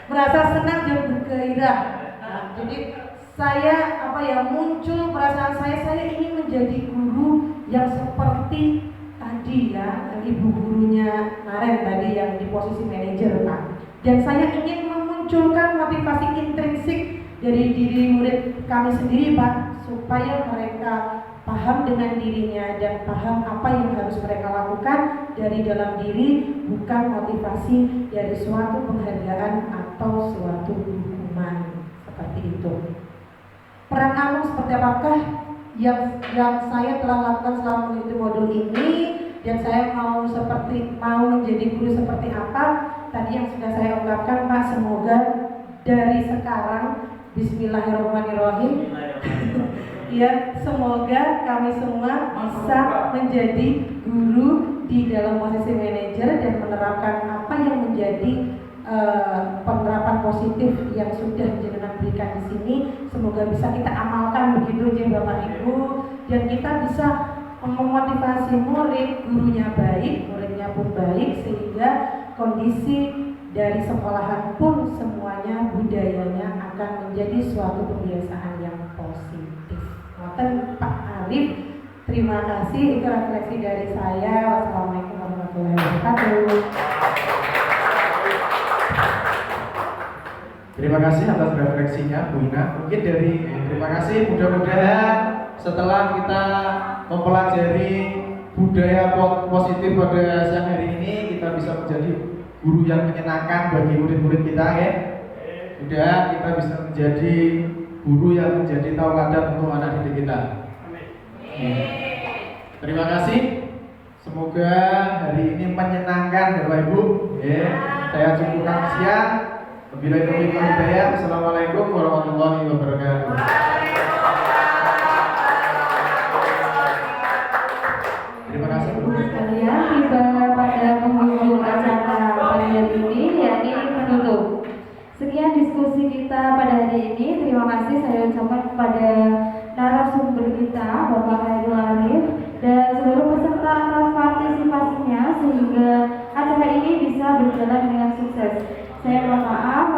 merasa senang dan bergairah. Nah, jadi saya muncul perasaan saya ingin menjadi guru yang seperti tadi ya, ibu gurunya Maren tadi yang di posisi manajer Pak. Dan saya ingin memunculkan motivasi intrinsik dari diri murid kami sendiri Pak, supaya mereka paham dengan dirinya dan paham apa yang harus mereka lakukan dari dalam diri, bukan motivasi dari suatu penghargaan atau suatu hukuman seperti itu. Peran kamu seperti apakah yang saya telah lakukan selama mengikuti modul ini, dan saya mau menjadi guru seperti apa? Tadi yang sudah saya ungkapkan Pak, semoga dari sekarang Bismillahirrahmanirrahim. Ya, semoga kami semua bisa menjadi guru di dalam posisi manajer dan menerapkan apa yang menjadi penerapan positif yang sudah jenengan berikan di sini. Semoga bisa kita amalkan begitu ya Bapak Ibu, dan kita bisa memotivasi murid, gurunya baik, muridnya pun baik, sehingga kondisi dari sekolahan pun semuanya budayanya akan menjadi suatu kebiasaan yang positif. Pak Arif, terima kasih, itu refleksi dari saya. Wassalamualaikum warahmatullahi wabarakatuh. Terima kasih atas refleksinya Bu Ina. Mungkin terima kasih, mudah-mudahan setelah kita mempelajari budaya positif pada siang hari ini, kita bisa menjadi guru yang menyenangkan bagi murid-murid kita ya. Sudah kita bisa menjadi guru yang menjadi tauladan untuk anak didik kita. Terima kasih. Semoga hari ini menyenangkan Bapak Ibu. Saya cukupkan siang. Wabillahi taufiq wal hidayah. Assalamualaikum warahmatullahi wabarakatuh. Terima kasih Bu. Sekalian tiba pada penghujung acara pada ini, yakni penutup. Sekian diskusi kita pada hari ini. Terima kasih saya ucapkan kepada narasumber kita Bapak Khairul Arif dan seluruh peserta atas partisipasinya sehingga acara ini bisa berjalan dengan sukses. Saya mohon maaf